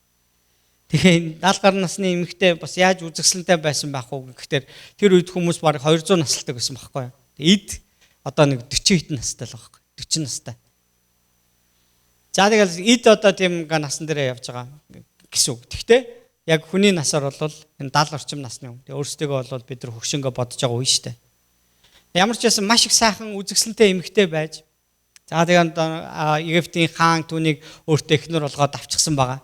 Тэгэхээр 70 гаруй насны эмэгтэй бас яаж үзэсгэлэнтэй байсан байх вэ гэхээр тэр үед хүмүүс баг 200 настай байсан байхгүй юу. Эд одоо нэг 40 хэдэн настай л байхгүй. 40 настай. За тэгэл эд одоо тийм насан дээр явж байгаа гэсэн үг. Гэхдээ яг хүний насаар бол энэ 70 орчим насны хүн. Тэгээ өөрсдөө бол бид нар хөгшөнгө бодож байгаа үе шүү дээ. Ямар ч байсан маш их сайхан үзэсгэлэнтэй эмэгтэй байж. За тэгээд Египтийн хаан түүнийг өөртөө эхнэр болгоод авчихсан байгаа.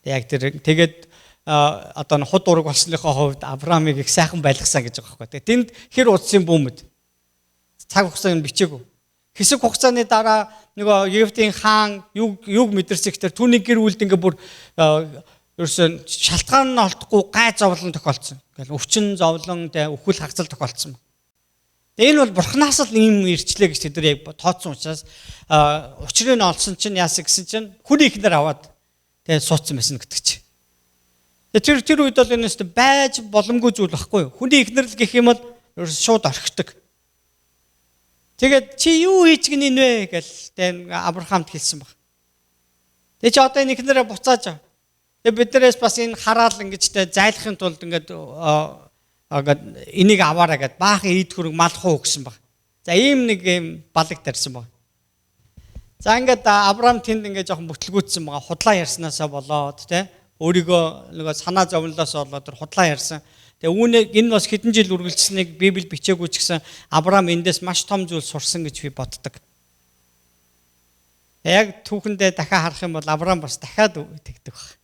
Яг тэгээд одоо худ ураг болсныхоо хувьд Авраамыг их сайхан байлгасан гэж байгаа байхгүй. Тэгээд тэнд хэр удсан бүүмэд цаг хугацааг нь бичээгүй. Хэсэг хугацааны дараа нөгөө Египтийн хаан юг мэдэрсэхтэй түүний гэр бүлд ингээ бүр ерөөсөө шалтгаан нь олдохгүй гай зовлон тохиолдсон. Ингээл өвчин зовлон үхэл хагцал тохиолдсон. Энэ бол бурхнаас л ийм ирчлээ гэж тэд яг тооцсон учраас учрыг нь олсон чинь яасан гэсэн чинь хүн ихнэр аваад суудсан байсан гэдэг чинь. Тэр үед бол энэ өстө байж боломгүй зүйл байхгүй юу? Хүний ихнэр л гэх юм бол шууд орхидог. Тэгээд чи юу хийж гин вэ гэж Авраамд хэлсэн баг. Тэгээ чи одоо энэ ихнэрээ буцааж ав. Тэгээ биднээс бас энэ хараал ингэж зайлахын тулд ингээд энийг аваараа гэд баахан ийд хөрөг мал хуу гэсэн баг. За ийм нэг юм балаг тарьсан баг. За ингээд Авраам тэнд ингээд жоохон бүтлгүүцсэн байгаа. Худлаа ярьснаасаа болоод өөрийгөө нөгөө санаа зовлолоос болоод худлаа ярьсан. Тэгээ энэ бас хэдэн жил үргэлжсэнийг Библи бичээгүй ч гэсэн Авраам эндээс маш том зүйл сурсан гэж би боддог. Яг түүхэндээ дахиад харах юм бол Авраам бас дахиад тэгдэг баг.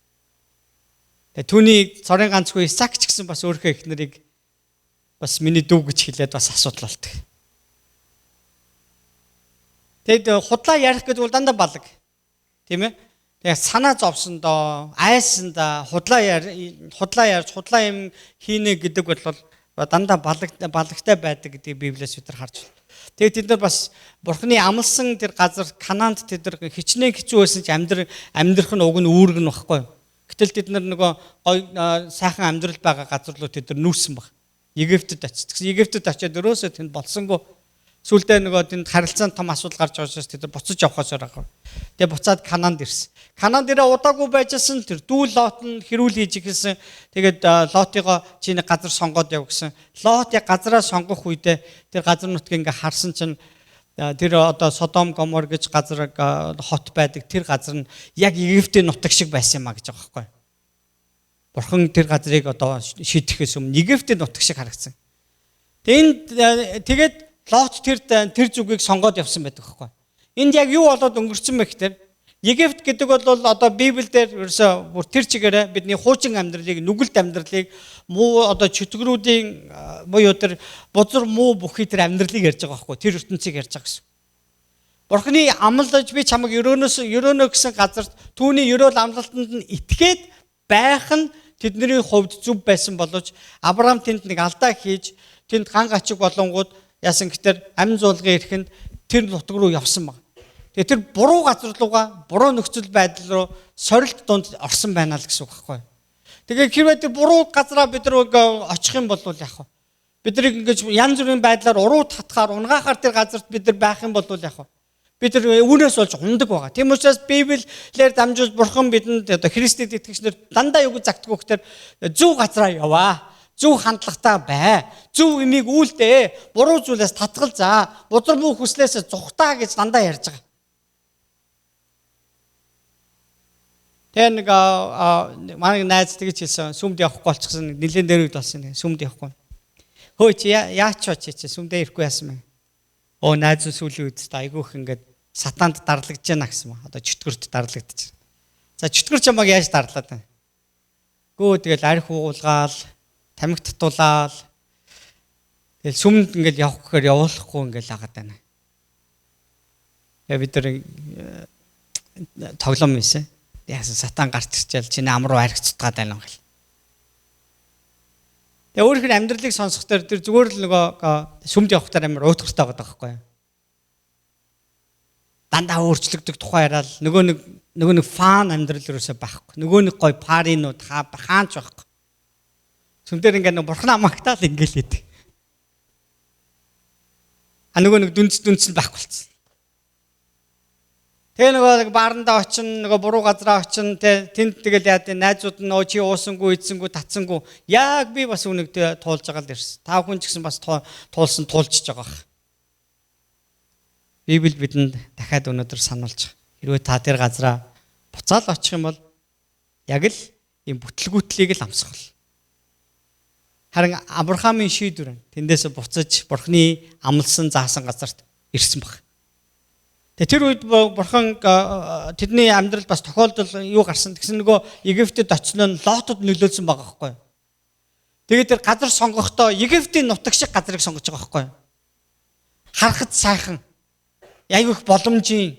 Тэгээ түүний цорын ганцгүй Исаак ч гэсэн бас өөрийнхөө эхнэрийг бас миний дүү гэж хэлээд бас асуудал болдог. Тэгээд худлаа ярих гэдэг бол дандаа балаг. Тийм ээ? Тэгээ санаа зовсондоо, айсандаа худлаа ярьж худлаа юм хийнэ гэдэг бол дандаа балагтай байдаг гэдгийг Библиэс бид нар харж байна. Тэгээд тэд нар бас Бурхны амлсан тэр газар Канаанд тэд нар хичнээн хэцүү байсан ч амьдрах нь уг нь үүрэг нь багхгүй. Гэтэл тэд нар нөгөө гой сайхан амьдрал байгаа газар руу тэд нар нүүрсэн баг. Египтэд очиж. Египтэд очиод өрөөсөө тэнд болсонгүй. Сүүлдээ нөгөө тэнд харилцаанд том асуудал гарч байгаа учраас тэд буцаж явахаас байгаа. Тэгээ буцаад Канаанд ирсэн. Канаанд ирээ удаагүй байжсэн тэр дүү Лот нь хэрүүл хийж ихсэн. Тэгээд Лотыгоо чи нэг газар сонгоод яв гэсэн. Лот яг газараа сонгох үедээ тэр газар нутгийг ингээ харсан чинь тэр одоо Содом Гомор гэж газар хот байдаг. Тэр газар нь яг Египтийн нутаг шиг байсан юм а гэж байгаа байхгүй. Бурхан тэр газрыг одоо шийдэхээс өмнө Египтийн нутаг шиг харагдсан. Тэгээд Лот тэр зүгийг сонгоод явсан байдаг байхгүй. Энд яг юу болоод өнгөрцөн бэ гэхээр Египт гэдэг бол одоо Библиэлд ерөөсөө бүр тэр чигээрээ бидний хуучин амьдралыг, нүгэлт амьдралыг муу одоо чөтгөрүүдийн буюу тэр бузар муу бүхий тэр амьдралыг ярьж байгаа байхгүй. Тэр ертөнцийг ярьж байгаа гэсэн. Бурхны амлаж би чамайг өрөөнө гэсэн газарт түүний өрөөл амлалтанд нь итгээд байх нь тэдний хувьд зүв байсан боловч Авраам тэнд нэг алдаа хийж тэнд ган гачиг болонгууд яасан гэтэр амин зуулгын эрхэнд тэр нутаг руу явсан баг. Тэгээ тэр буруу газар руугаа буруу нөхцөл байдал руу сорилт донд орсон байна л гэсэн үг байхгүй. Тэгээ хэрвээ тэр буруу газараа бид нар очих юм бол яах вэ? Бид нар ингэж янз бүрийн байдлаар уруу татхаар унгахаар тэр газарт бид нар байх юм бол яах вэ? Бид нар үүнээс болж ундаг байгаа. Тийм учраас Библиэр дамжуулж Бурхан бидэнд одоо Христэд итгэгчнэр дандаа юу гэж загтгүй гэхээр зөв газараа яваа. Зөв хандлагатай бай. Зөв имийг үйлдээ. Буруу зүйлээс татгал заа. Бузар муу хүслээс зүхтаа гэж дандаа ярьж байгаа. Тэгээ нэг манай найз тэгж хэлсэн. Сүмд явахгүй болчихсон. Нилээн дээр үед болсон. Сүмд явахгүй. Хөөе чи яач очиж чи сүмдээ ирэхгүй яасан мэ? Оо найз сүлийн үед та айгүйх ингээд сатанд дарлагдж байна гэсэн мэ. Одоо чөтгөрт дарлагдчих. За чөтгөр чамайг яаж дарлаад байна? Гүү тэгэл арх уугаал, тамхи татуулаад тэгэл сүмд ингээд явах гэхээр явуулахгүй ингээд лагаад байна. Тэгээ бид нар тоглоом хийсэн. Яасан сатан гарт ирчээл чиний ам руу арх цутгаад байна гэл. Тэгээ өөрийнх нь амьдралыг сонсох тэр зүгээр л нөгөө сүмд явахтаар амар уутгартай байгаа байхгүй юу? Дандаа өөрчлөгдөх тухай яриад нөгөө нэг фан амьдрал руусаа байхгүй. Нөгөө нэг гой паринууд хаанч байхгүй. Сүмдэр ингээ нэг бурхан амагтаал ингээл хийдэг. Нөгөө нэг дүнц нь байхгүй болсон. Тэгээ нөгөө баарандаа очин нөгөө буруу газараа очин тэнд тэгэл яа дээ найзууд нь чи уусангүй эзсэнгүй татсангүй яг би бас үнэг туулж байгаа л ирсэн. Та хүн ч гэсэн бас туулчихж байгаа. Библи бидэнд дахиад өнөөдөр сануулж байгаа. Хэрвээ та тэр газараа буцаал очих юм бол яг л ийм бүтлгүүтлийг л амсгал. Харин Авраамийн шийдвэр тэндээс буцаж Бурхны амлсан заасан газарт ирсэн баг. Тэгээ тэр үед Бурхан тэдний амьдрал бас тохиолдол юу гарсан гэсэн нөгөө Египтэд очино Лотод нөлөөлсөн байгаа байхгүй юу. Тэгээд тэр газар сонгохдоо Египтийн нутаг шиг газрыг сонгож байгаа байхгүй юу. Харахад сайхан. айгүйх боломжийн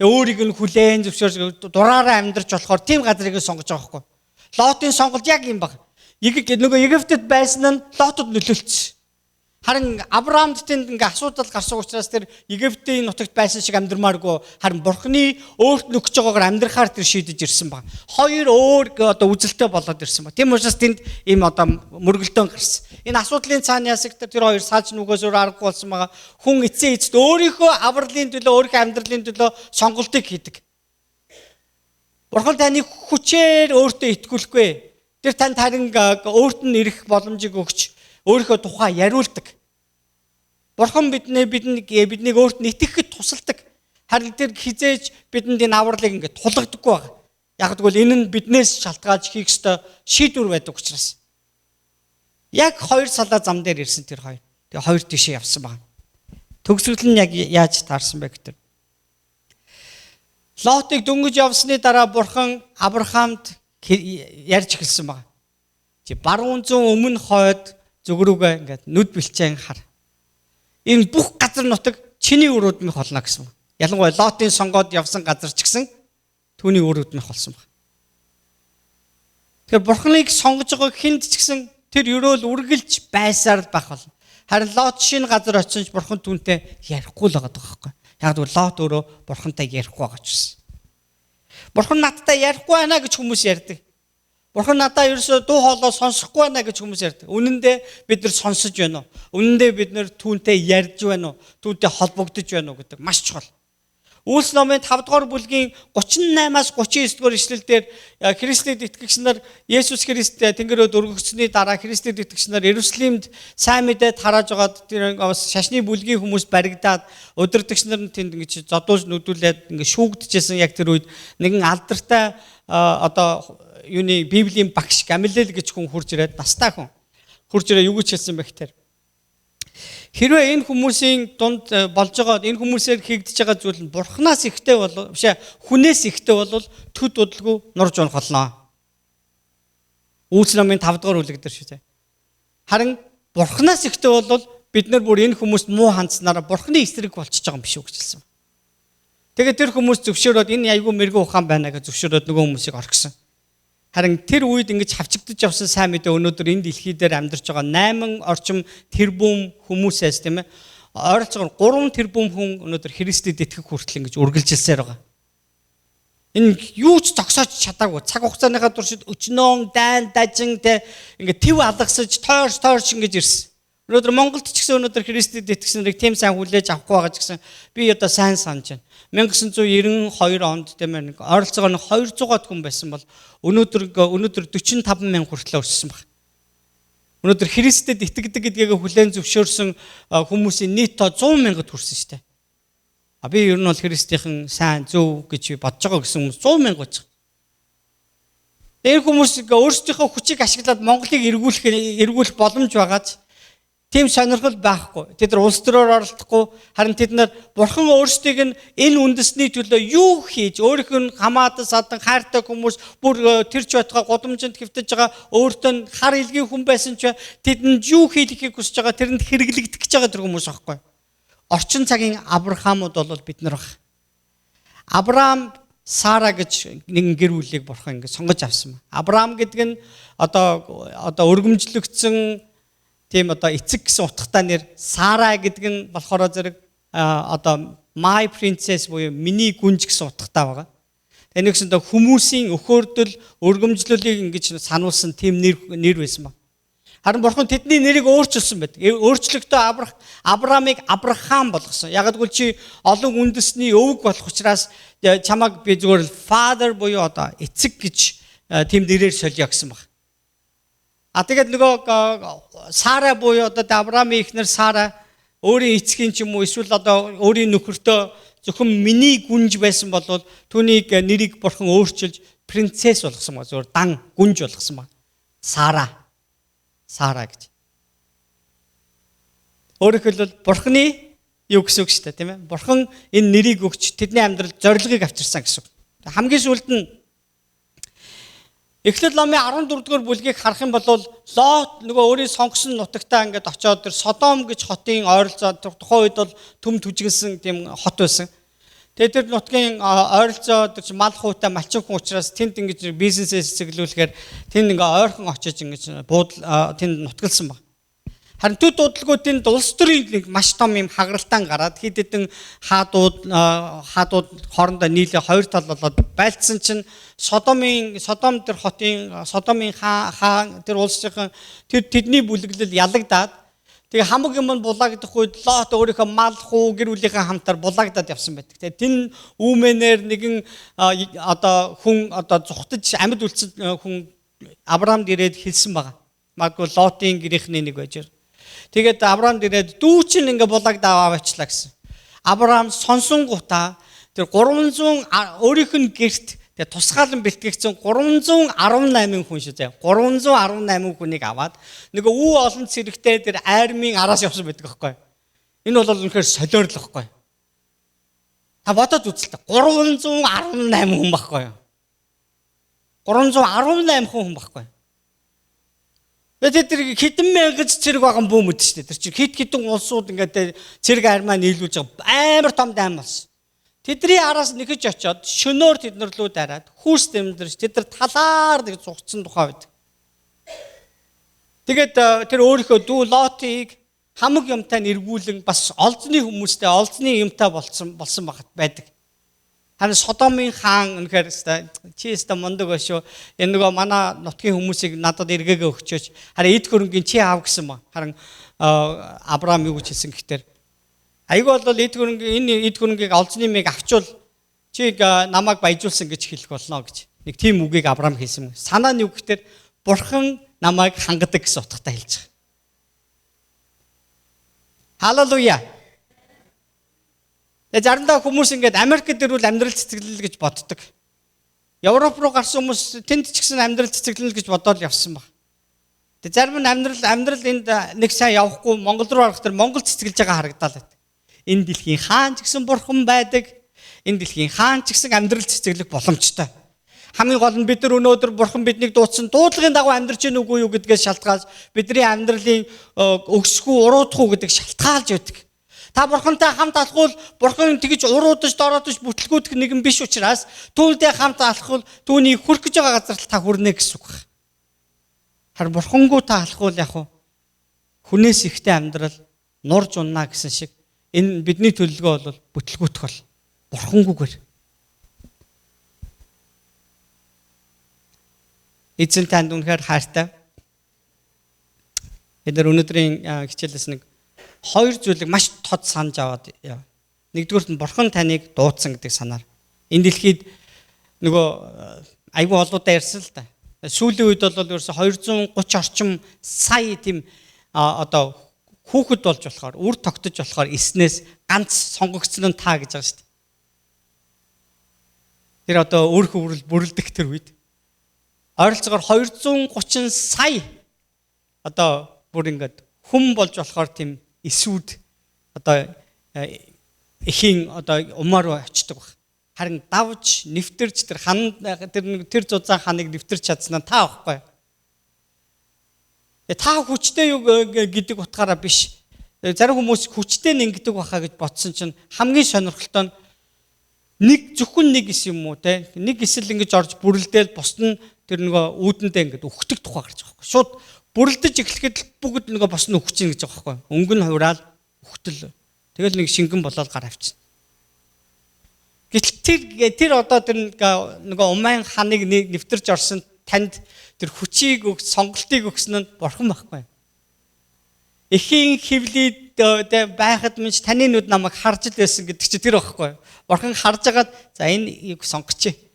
өөрийг нь хүлээн зөвшөөрж дураараа амьдрч болохоор тийм газрыг сонгож байгаа байхгүй. Лотын сонголт яг юм баг. Нөгөө Египтэд байсан нь Лотод нөлөөлсөн. Харин Авраамд тэнд ингээ асуудал гарсан учраас тэр Египтийн нутагт байсан шиг амьдрмааргүй харин Бурхны өөрт нөгж байгаагаар амьдрахаар тэр шийдэж ирсэн баг. Хоёр өөр одоо үзэлтэй болоод ирсэн баг. Тийм учраас тэнд ийм одоо мөргөлдөөн гарсан. Энэ асуудлын цаана ясаг тэр хоёр салж нүгөөс өөр аргагүй болсон байгаа. Хүн эцээ эцэд өөрийнхөө авралын төлөө өөрийнхөө амьдралын төлөө сонголтыг хийдэг. Бурхан таныг хүчээр өөртөө итгүүлэхгүй. Тэр танд харин өөрт нь ирэх боломжийг өгч өөрийнхөө тухай яриулдаг. Бурхан биднийг өөрт нь итгэхэд тусалдаг. Харин тэр хизээж бидэнд энэ авралыг ингээд тулгадаггүй байна. Яг тэгвэл энэ нь биднээс шалтгаалж хийх ёстой шийдвэр байдаг учраас. Яг хоёр салаа зам дээр ирсэн тэр хоёр. Тэгээ хоёр тишээ явсан байна. Төгсгөл нь яг яаж таарсан бэ гэхээр Лотыг дөнгөж явсны дараа Бурхан Авраамд ярьж эхэлсэн байна. Чи баруун зүүн өмнө хойд зүгрүүгээ ингээд нүд бэлчээн хар. Энэ бүх газар нутаг чиний өрөөдмөх болно гэсэн. Ялангуяа Лотын сонгоод явсан газар ч гэсэн түүний өрөөдмөх болсон байна. Тэгэхээр Бурханыг сонгож байгаа хүнд ч гэсэн тэр өрөөл үргэлж байсаар л байх болно. Харин Лот шинэ газар очиж Бурхан түүнтэй ярихгүй л байгаа байхгүй. Яг тэгвэл Лот өөрөө Бурхантай ярихгүй байгаа ч гэсэн. Бурхан надтай ярихгүй байна гэж хүмүүс ярьдаг. Бурхан надаа ерөөсөө дуу хоолой сонсохгүй байна гэж хүмүүс ярьдаг. Үнэн дээр бид нар сонсож байна уу? Үнэн дээр бид нар түүнтэй ярьж байна уу? Түүнтэй холбогдож байна уу гэдэг маш чухал. Үйлс номын 5 дугаар бүлгийн 38-аас 39 дугаар ишлэлдэр Христэд итгэгч нар Есүс Христ Тэнгэрөд өргөгдсөний дараа Христэд итгэгч нар Иерусалимд сайн мэдээд харааж байгаад тэр шашны бүлгийн хүмүүс баригдаад удирдагч нар тэнд ингэж зодуулж нүдүүлээд ингэ шүүгдэжсэн яг тэр үед нэгэн алдартай одоо юуны Библийн багш Гамлиэл гэж хүн хурж ирээд настай хүн хурж ирээ юу гэж хэлсэн бэ гэхээр хэрвээ энэ хүмүүсийн дунд болж байгаа энэ хүмүүсээр хийгдэж байгаа зүйл нь Бурханаас ихтэй бол биш хүнээс ихтэй бол төд удалгүй нурж унах болно. Үйлс номын 5 дугаар бүлэг дээр шүү дээ. Харин Бурханаас ихтэй бол бид нар бүр энэ хүмүүст муу хандсанараа Бурханы эсрэг болчихж байгаа юм биш үү гэж хэлсэн. Тэгээд тэр хүмүүс зөвшөөрөөд энэ айгүй мэрэгэн ухаан байна гэж зөвшөөрөөд нөгөө хүмүүсийг орхисон. Харин тэр үед ингэж хавчигдаж явсан сайн мэдээ өнөөдөр энэ дэлхий дээр амьдарч байгаа 8 орчим тэрбум хүмүүсээс тийм ээ ойролцоогоор 3 тэрбум хүн өнөөдөр Христэд итгэх хүртэл ингэж үргэлжилсээр байгаа. Энэ юу ч зогсооч чадаагүй цаг хугацааныхаа туршид өчнөөн дайн дажин тэ ингэ төв алгасаж тойрч ингэж ирсэн. Өнөөдөр Монголд ч гэсэн өнөөдөр Христэд итгэсэн нарыг тийм сайн хүлээж авахгүй байгаа ч гэсэн би одоо сайн санаж байна. 1992 онд тийм ээ ойролцоогоор 200-аад хүн байсан бол өнөөдөр 45 мянган хүртэл өссөн байна. Өнөөдөр Христэд итгэдэг гэдгийг хүлээн зөвшөөрсөн хүмүүсийн нийт тоо 100 мянгад хүрсэн шүү дээ. Би ер нь бол Христийнхэн сайн зөв гэж бодож байгаа гэсэн хүмүүс 100 мянга байж байгаа. Тэр хүмүүс өөрсдийнхөө хүчийг ашиглаад Монголыг эргүүлэх боломж байгааз тийм сонирхол байхгүй. Тэд нар улс төрөөр оролдохгүй. Харин тэд нар Бурхан өөрсдийг нь энэ үндэсний төлөө юу хийж өөрийнх нь хамаадан садан хайртай хүмүүс бүр тэр ч байтугай гудамжинд хэвтэж байгаа өөртөө нь хар илгийн хүн байсан ч тэдэнд юу хийхийг хүсэж байгаа тэрэнд хэрэглэгдэх гэж байгаа тэр хүмүүс байхгүй. Орчин цагийн Авраамууд бол бид нар баг. Авраам Сара гэж нэгэн гэр бүлийг Бурхан ингэ сонгож авсан. Авраам гэдэг нь одоо өргөмжлөгдсөн тийм одоо эцэг гэсэн утгатай нэр Сара гэдэг нь болохоор зэрэг одоо my princess буюу миний гүнж гэсэн утгатай байгаа. Тэгээ нэгсэндээ хүмүүсийн өхөөрдөл өргөмжлөлийг ингэж сануулсан тийм нэр байсан ба. Харин Бурхан тэдний нэрийг өөрчилсөн байдаг. Өөрчлөгдөө Авраамыг Авраам болгосон. Яг гэвэл чи олон үндэсний өвөг болох учраас чамайг би зүгээр л father буюу одоо эцэг гэж тийм нэрээр солио гэсэн баг. Тэгээд нөгөө Сара буюу одоо Авраамын эхнэр Сара өөрийн эцгийн ч юм уу эсвэл одоо өөрийн нөхөртөө зөвхөн миний гүнж байсан бол түүнийг нэрийг Бурхан өөрчилж принцесс болгосон ба зөвөр дан гүнж болгосон ба. Сара гэж. Өөрөөр хэлбэл Бурханы юу гэсэн үг шүү дээ, тийм ээ? Бурхан энэ нэрийг өгч тэдний амьдралд зорилгыг авчирсан гэсэн үг. Хамгийн сүүлд нь Эхлэл номын 14 дугаар бүлгийг харах юм бол Лот нөгөө өөрийн сонгосон нутагтаа ингээд очиод тэр Содом гэж хотын ойролцоо тухайн үед бол төм түжигнсэн тийм хот байсан. Тэгээд тэр нутгийн ойролцоо тэр мал хуутай малчин хүн учраас тэнд ингэж бизнесээс цэглүүлэхээр тэнд ингээ ойрхон очиж ингэж буудал тэнд нутгалсан баг. Харин төд дуудлагуудын улс төрийн нэг маш том юм хагаралтан гараад хэд хэдэн хаадууд хоорондоо нийлээ хоёр тал болоод байлцсан чинь Содом тэр хотын Содомын хаан тэр улсын тэр тэдний бүлэглэл ялагдаад тэгээ хамаг юм булаагдах үед Лот өөрийнхөө мал хуу гэр бүлийнхээ хамтаар булаагдаад явсан байдаг. Тэгээ тэн үүмэнээр нэгэн хүн зүхтэж амьд үлдсэн хүн Авраамд ирээд хэлсэн байгаа. Магадгүй Лотын гэрийнхний нэг байж. Тэгээд Авраамд ирээд дүү чинь ингээ булагдаа аваачлаа гэсэн. Авраам сонсонгуудаа тэр 300 өөрийнх нь гэрт тэгээ тусгаалan бэлтгэгдсэн 318 хүн шүү дээ. 318 хүнийг аваад нөгөө үү олон цэрэгтэй тэр айрмын араас явсан байдаг байхгүй. Энэ бол үнэхээр солиорлох байхгүй. Та бодоод үзэлтэй 318 хүн байхгүй. 318 хүн байхгүй. Тэр хитэн мянгаж цэрэг байгаа бүү мэд шүү дээ. Тэр чинь хитэн улсууд ингээд цэрэг армаа нийлүүлж байгаа амар том дайм болсон. Тэдний араас нэгэж очиод шөнөөр тэднэрлүү дараад хүүс дэмдэрч тэд нар талаар нэг зугцсан тухай байдаг. Тэгээд тэр өөрийнхөө дүү Лотыг хамаг юмтай нэргүүлэн бас олзны хүмүүстэй олзны юмтай болсон байдаг. Харин Содомын хаан үнэхээр чи өстө мундаг шүү. Энэ нөгөө манай нутгийн хүмүүсийг надад эргээгээ өгчөөч. Харин эд хөрөнгөний чи аав гэсэн ба. Харин Авраам юу гэж хэлсэн гэхээр айгүй бол эд хөрөнгийг олзны мэг авчвал чи намайг баяжуулсан гэж хэлэх болно гэж. Нэг тийм үгийг Авраам хэлсэн. Санаа нь юу гэхээр бурхан намайг хангадаг гэсэн утгатай хэлж байгаа. Халелуя. Заримдаа хүмүүс ингээд Америкт ирвэл амьдрал цэцэглэл гэж боддог. Европ руу гарсан хүмүүс тэнд ч гэсэн амьдрал цэцэглэл гэж бодоод явсан баг. Тэгээ зарим нь амьдрал энд нэг сайн явахгүй Монгол руу орох тэр Монгол цэцэглэж байгаа харагдал байдаг. Энэ дэлхийн хаан ч гэсэн бурхан байдаг. Энэ дэлхийн хаан ч гэсэн амьдрал цэцэглэх боломжтой. Хамгийн гол нь бид нар өнөөдөр бурхан биднийг дуудсан дуудлагын дагуу амьдрч гэнэ үгүй юу гэдгээс шалтгаалж бидний амьдралын өгсгүй уруудах уу гэдэг шалтгаалж байдаг. Та бурхантай хамт алхвал бурхан тэгж уруудаж дороодож бүтлгүүдэх нэгэн биш учраас түүнтэй хамт алхвал түүний хүрэх гэж байгаа газар та хүрнэ гэсэн үг байна. Харин бурхангүй та алхвал яг хүнээс ихтэй амьдрал нурж унна гэсэн шиг энэ бидний төлөвлөгөө бол бүтлгүүтэх бол бурхангүйгээр. Эзэн танд үнэхээр хайртай. Бид нар өнөөдрийн хичээлээс нэг хоёр зүйлийг маш тод санаж аваад яа. Нэгдүгürt нь бурхан таныг дуудсан гэдэг санаар. Энэ дэлхийд нөгөө айгүй олоодаа ярьсан л да. Сүүлийн үед бол ерөөсө 230 орчим сая тийм хүүхэд болж болохоор үр тогтож болохоор эснээс ганц сонгогдсон нь та гэж байгаа шүү дээ. Тэр өөрхөн бүрэлдэх тэр үед ойролцоогоор 230 сая бүр ингээд хүм болж болохоор тийм эсүүд эхийн умаар очдог баг. Харин давж нэвтэрч тэр зузаан ханыг нэвтэрч чадсан нь та байхгүй. Та хүчтэй юу гэдэг утгаараа биш. Зарим хүмүүс хүчтэй нэгдэг баха гэж бодсон чинь хамгийн сонирхолтой нь зөвхөн нэг эс юм уу те. Нэг эсэл ингэж орж бүрлдээл бусд нь тэр нөгөө үүдэндээ ингэж өгтөг тухай гарч байгаа байхгүй. Шууд бүрлдэж эхлэхэд бүгд нөгөө бос нь өгч ийн гэж байгаа байхгүй. Өнгө нь хураал өгтөл. Тэгэл нэг шингэн болоод гар авчихна. Гэтэл тэр нөгөө умайн ханыг нэвтэрч орсон танд тэр хүчийг сонголтыг өгсөн нь бурхан байхгүй. Эхийн хөвлөд байхад минь таны нүд намайг харж л байсан гэдэг чи тэр байхгүй. Бурхан харж агаад за энэ сонгоч.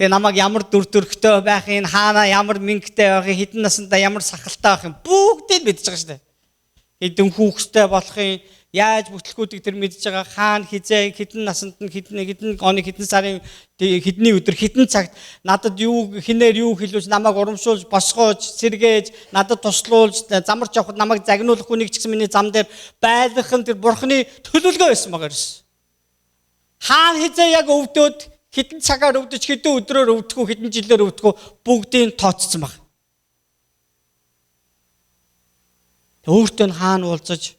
Тэгээ намайг ямар дүр төрхтэй байх юм, хаана ямар мингтэй байх юм, хідэн насандаа ямар сахалтай байх юм бүгдийг мэдж байгаа шүү дээ. Хэдэн хүүхэдтэй болох юм, яаж бүтлгүүдийг тэр мэдж байгаа, хаана хизээ, хідэн насанд нь хідэн оны хідэн сарын хідний өдөр хідэн цагт надад хинээр юу хэлүүлж намайг урамшуулж, босгоож, сэргээж, надад туслуулж, замарч явахад намайг загнуулах хүнийг ч гэсэн миний зам дээр байлгах нь тэр бурхны төлөвлөгөө байсан байгаа юм. Хаана хизээ яг өвдөөд хэдэн цагаар өвдөж, хэдэн өдрөөр өвдөхөө, хэдэн жилээр өвдөхөө бүгдийг тооцсон баг. Өөртөө нь хаана уулзаж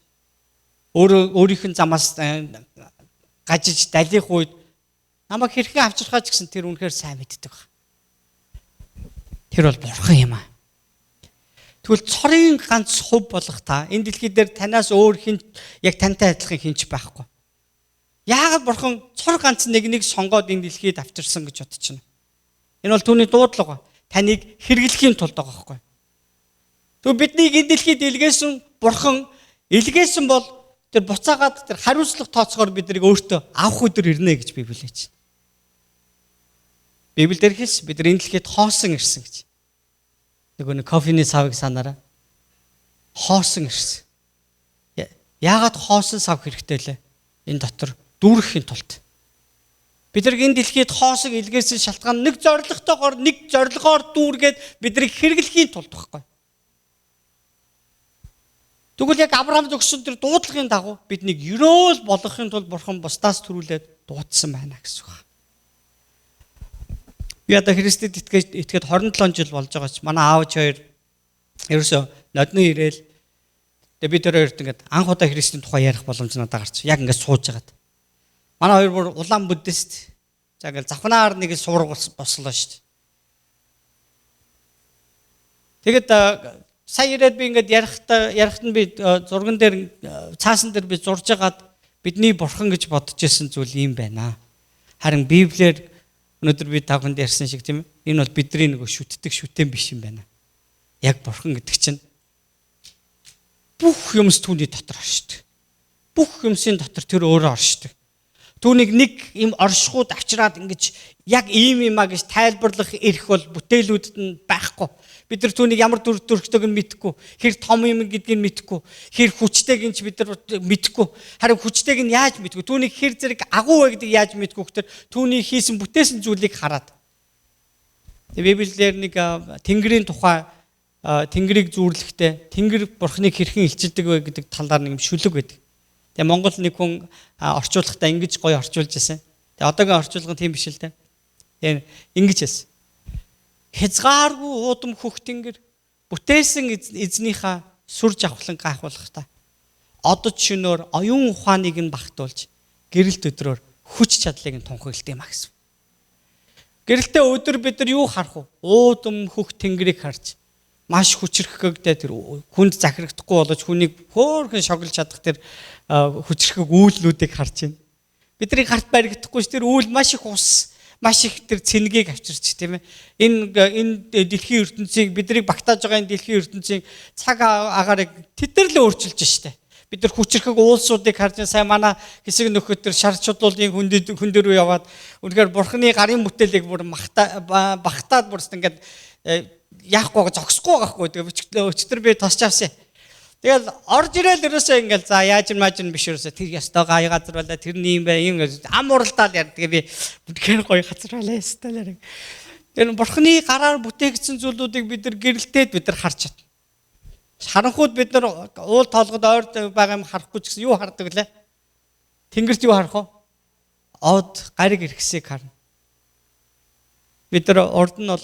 өөрийнх нь замаас гажиж далих үед намайг хэрхэн авчрахаа ч гэсэн тэр үнэхээр сайн мэддэг баг. Тэр бол бурхан юм аа. Тэгвэл цорын ганц хувь болох та энэ дэлхий дээр танаас өөр хин яг тантай адилхан хинч байхгүй. Яагаад бурхан цор ганц нэг сонгоод энэ дэлхийд авчирсан гэж бодож байна. Энэ бол түүний дуудлага. Таныг хэрэглэхийн тулд байгаа байхгүй. Тэгвэл биднийг энэ дэлхийд илгээсэн бурхан илгээсэн бол тэр буцаагаад тэр хариуцлага тооцохоор биднийг өөртөө авах өдөр ирнэ гэж Библи хэлж байна. Библиэр хэлсэн бид энэ дэлхийд хоосон ирсэн гэж. Нэг кофений савыг санаараа хоосон ирсэн. Яагаад хоосон сав хэрэгтэй лээ? Энэ дотор дүүрэхийн тулд. Бид нар энэ дэлхийд хоосыг илгээсэн шалтгаан нэг зорилгоор дүүргээд биднийг хэрэглэхийн тулд байхгүй. Тэгвэл яг Авраамд өгсөн тэр дуудлагын дагуу биднийг ерөөл болгохын тулд бурхан бусдаас төрүүлээд дуудсан байна гэсэн үг. Би одоо Христэд итгэхэд 27 жил болж байгаа ч манай аавч хоёр ерөөсөө нодны ирээл тэгээ бид хоёр ингээд анх удаа Христийн тухай ярих боломж надад гарч яг ингээд сууж байгаад. Манай хоёр бүр улаан буддист. За ингээд завхнаар нэг суург бослоо шүү дээ. Тэгээд сая ирээд би ингээд ярихт нь би зурган дээр цаасан дээр би зурж агаад бидний бурхан гэж бодож ирсэн зүйл юм байна. Харин Библиэр өнөөдөр би тавханд ярьсан шиг тийм ээ. Энэ бол бидний нэг шүтдэг шүтэн биш юм байна. Яг бурхан гэдэг чинь бүх юмс түүний дотор оршдог. Бүх юмсын дотор тэр өөрөө оршдог. Түүнийг нэг юм оршихуд авчираад ингэж яг ийм юмаа гэж тайлбарлах эрх бол бүтээлүүдэд нь байхгүй. Бид нар түүнийг ямар дүрхтэйг нь мэдэхгүй, хэр том юм гэдгийг нь мэдэхгүй, хэр хүчтэйг нь ч бид нар мэдэхгүй. Харин хүчтэйг нь яаж мэдгүй? Түүнийг хэр зэрэг агуу вэ гэдгийг яаж мэдгүй гэхээр түүний хийсэн бүтээсэн зүйлийг хараад. Библиэлд нэг Тэнгэрийн тухай Тэнгэрийг зүүрлэхдээ Тэнгэр бурхныг хэрхэн илчилдэг вэ гэдэг талаар нэг шүлэг байдаг. Тэгээ Монгол нэг хүн орчуулахдаа ингэж гоё орчуулж байсан. Тэгээ одоогийн орчуулга нь тийм биш л дээ. Тэгээ ингэж хэлсэн. Хязгааргүй уудам хөх тэнгэр бүтээсэн эзнийхээ сүр жавхлан гайхуулах та. Одод шөнөөр оюун ухааныг нь багтуулж гэрэлт өдрөөр хүч чадлыг нь тунхаглалт юм а гэсэн. Гэрэлтээ өдөр бид нар юу харах вэ? Уудам хөх тэнгэрийг харж маш хүчрэхгүйдээ тэр хүнд захирагдахгүй болож хүнийг хөөрхөн шоглож чадах тэр хүчрэхэг үйлнүүдийг харж байна. Бидний гарт баригдахгүй ш тэр үйл маш их ус, маш их тэр цэнгийг авчирч тийм ээ. Энэ дэлхийн ертөнцийг биднийг багтааж байгаа энэ дэлхийн ертөнцийн цаг агаарыг тэдэрлээ өөрчилж штэ. Бид нар хүчрэхэг уулсуудыг харж сайн манай хэсэг нөхөд тэр шар чулуулын хүн дээр яваад үнэхээр бурхны гарын бүтээлийг бүр багтаад бүрс ингээд яахгүй зогсохгүй байхгүй. Тэгээ өчтөр би тосч авсан. Тэгэл орж ирээл ерөөсөө ингээл за яаж маажин биш ерөөсөө тэр ястаа гай газар байлаа тэрний юм бай юм ам уралдаал яа. Тэгээ би бүтгэр гоё газар байлаа ястаа. Тэр бурхны гараар бүтээгдсэн зүйлүүдийг бид нар гэрэлтээд бид нар харж чадна. Харанхууд бид нар уул тоолгод ойрд байгаа юм харахгүй ч гэсэн юу хардаг лээ? Тэнгэрт юу харах вэ? Од гариг иргэсийг харна. Бид нар урд нь бол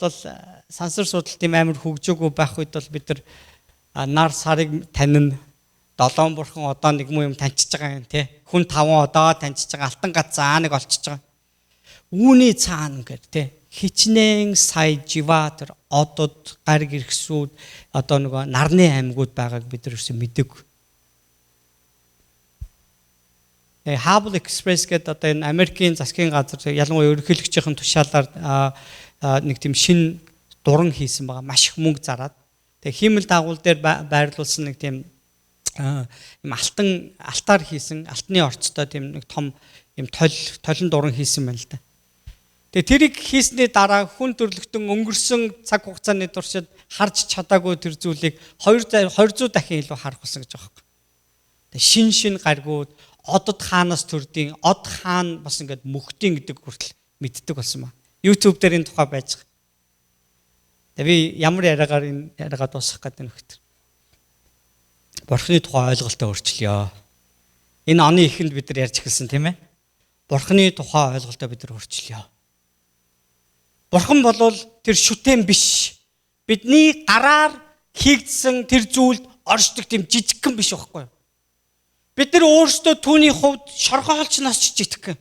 сансар судалтын амар хөгжөөгүй байх үед бол бид нар нар сарыг танин 7 бурхан одоо нэг юм таньчиж байгаа юм тий. Хүн 5 одоо таньчиж байгаа алтан гац зааныг олчиж байгаа. Үүний цаана гэр тий. Хичнээн сая живатер одод гариг иргэсүүд одоо нөгөө нарны аймагуд байгааг бид нар юусэн мэдэг. Hubble Express гэдэг одоо энэ Америкийн засгийн газар ялангуяа ерөнхийлөгчийн тушаалаар нэг тийм шин дуран хийсэн байгаа маш их мөнгө зараад тэгээ хиймэл дагуул дээр байрлуулсан нэг тийм юм алтаар хийсэн алтны орцтой тийм нэг том юм толон дуран хийсэн байна л да. Тэгээ тэрийг хийсний дараа хүн төрлөختөн өнгөрсөн цаг хугацааны туршид харж чадаагүй тэр зүйлийг 200 дахин илүү харах болсон гэж байгаа юм. Тэгээ шин гаригууд одод хаанаас төрдийн од хаан бас ингээд мөхтийн гэдэг хүртэл мэддэг болсон ба. YouTube дээр энэ тухай байж байгаа. Тэгээ би ямар яриагаар энэ яриагаа дуусгах гэдэг нь өгтөр. Бурхны тухай ойлголтоо өөрчлөё. Энэ оны эхэнд бид нар ярьж эхэлсэн тийм ээ. Бурхны тухай ойлголтоо бид нар өөрчлөё. Бурхан болвол тэр шүтэн биш. Бидний гараар хийгдсэн тэр зүйлд оршдог тийм жижигхэн биш байхгүй юу? Бид нар өөрсдөө түүний хувьд шоргоолчноос ч жижигхэн.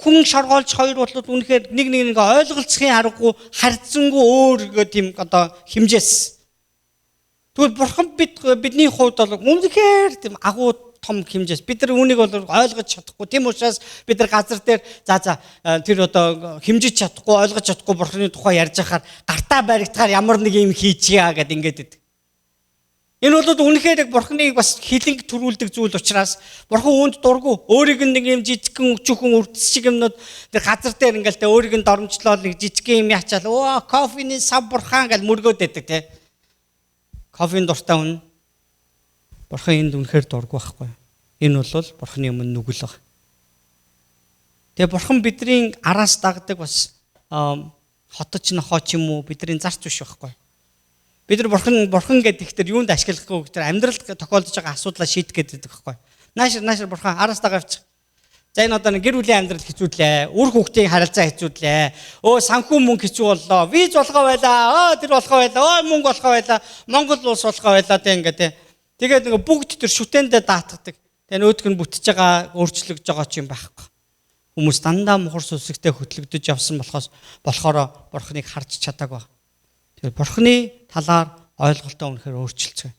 Хүн шоргоолж хоёр болоод үнэхээр нэг ойлголцохын аргагүй харьцангуй өөр тийм одоо хэмжээс. Тэгвэл бурхан бидний хувьд бол үнэхээр тийм агуу том хэмжээс. Бид нар үүнийг бол ойлгож чадахгүй. Тийм учраас бид нар газар дээр тэр одоо хэмжиж чадахгүй, ойлгож чадахгүй бурханы тухай ярьж байхаар гартаа баригдахаар ямар нэг юм хийчихье гэд ингээд идэг. Энэ бол үнэхээр бурханыг бас хилэнг төрүүлдэг зүйл учраас бурхан үүнд дургу. Өөрийг нэг юм жижигхэн өчүүхэн үрдэс шиг юмнууд тэр газар дээр ингээл өөрийг нь доромжлоод нэг жижигхэн юм яачаал кофений сав бурхан гэж мөргөөд байдаг те. Кофений дуртай хүн бурхан энд үнэхээр дургу байхгүй. Энэ бол бурханы өмнө нүгэл баг. Тэгээ бурхан бидний араас дагдаг бас хоточ нохоо ч юм уу бидний зарч биш байхгүй. Бид нар бурхан гэдэг ихтер юунд ашиглахгүй гэхдээ амьдралд тохиолдож байгаа асуудлаа шийдэх гэдэг байхгүй. Наашир бурхан араас дагаа авчих. За энэ одоо гэр бүлийн амьдрал хэцүүдлээ. Үр хүүхдийн харилцаа хэцүүдлээ. Санхүү мөнгө хэцүү боллоо. Виз болгоо байлаа. Тэр болгоо байлаа. Мөнгө болгоо байлаа. Монгол улс болгоо байлаа тэг ингээ тэ. Тэгээд нэг бүгд тэр шүтээндээ даатгадаг. Тэгээ нөөдг нь бүтэж байгаа өөрчлөгдөж байгаа ч юм байхгүй. Хүмүүс дандаа мухар сүсэгтэй хөтлөгдөж явсан болохоор бурханыг харж чадаагүй. Тэгэхээр бурханы талаар ойлголтоо үнэхээр өөрчилцгээе.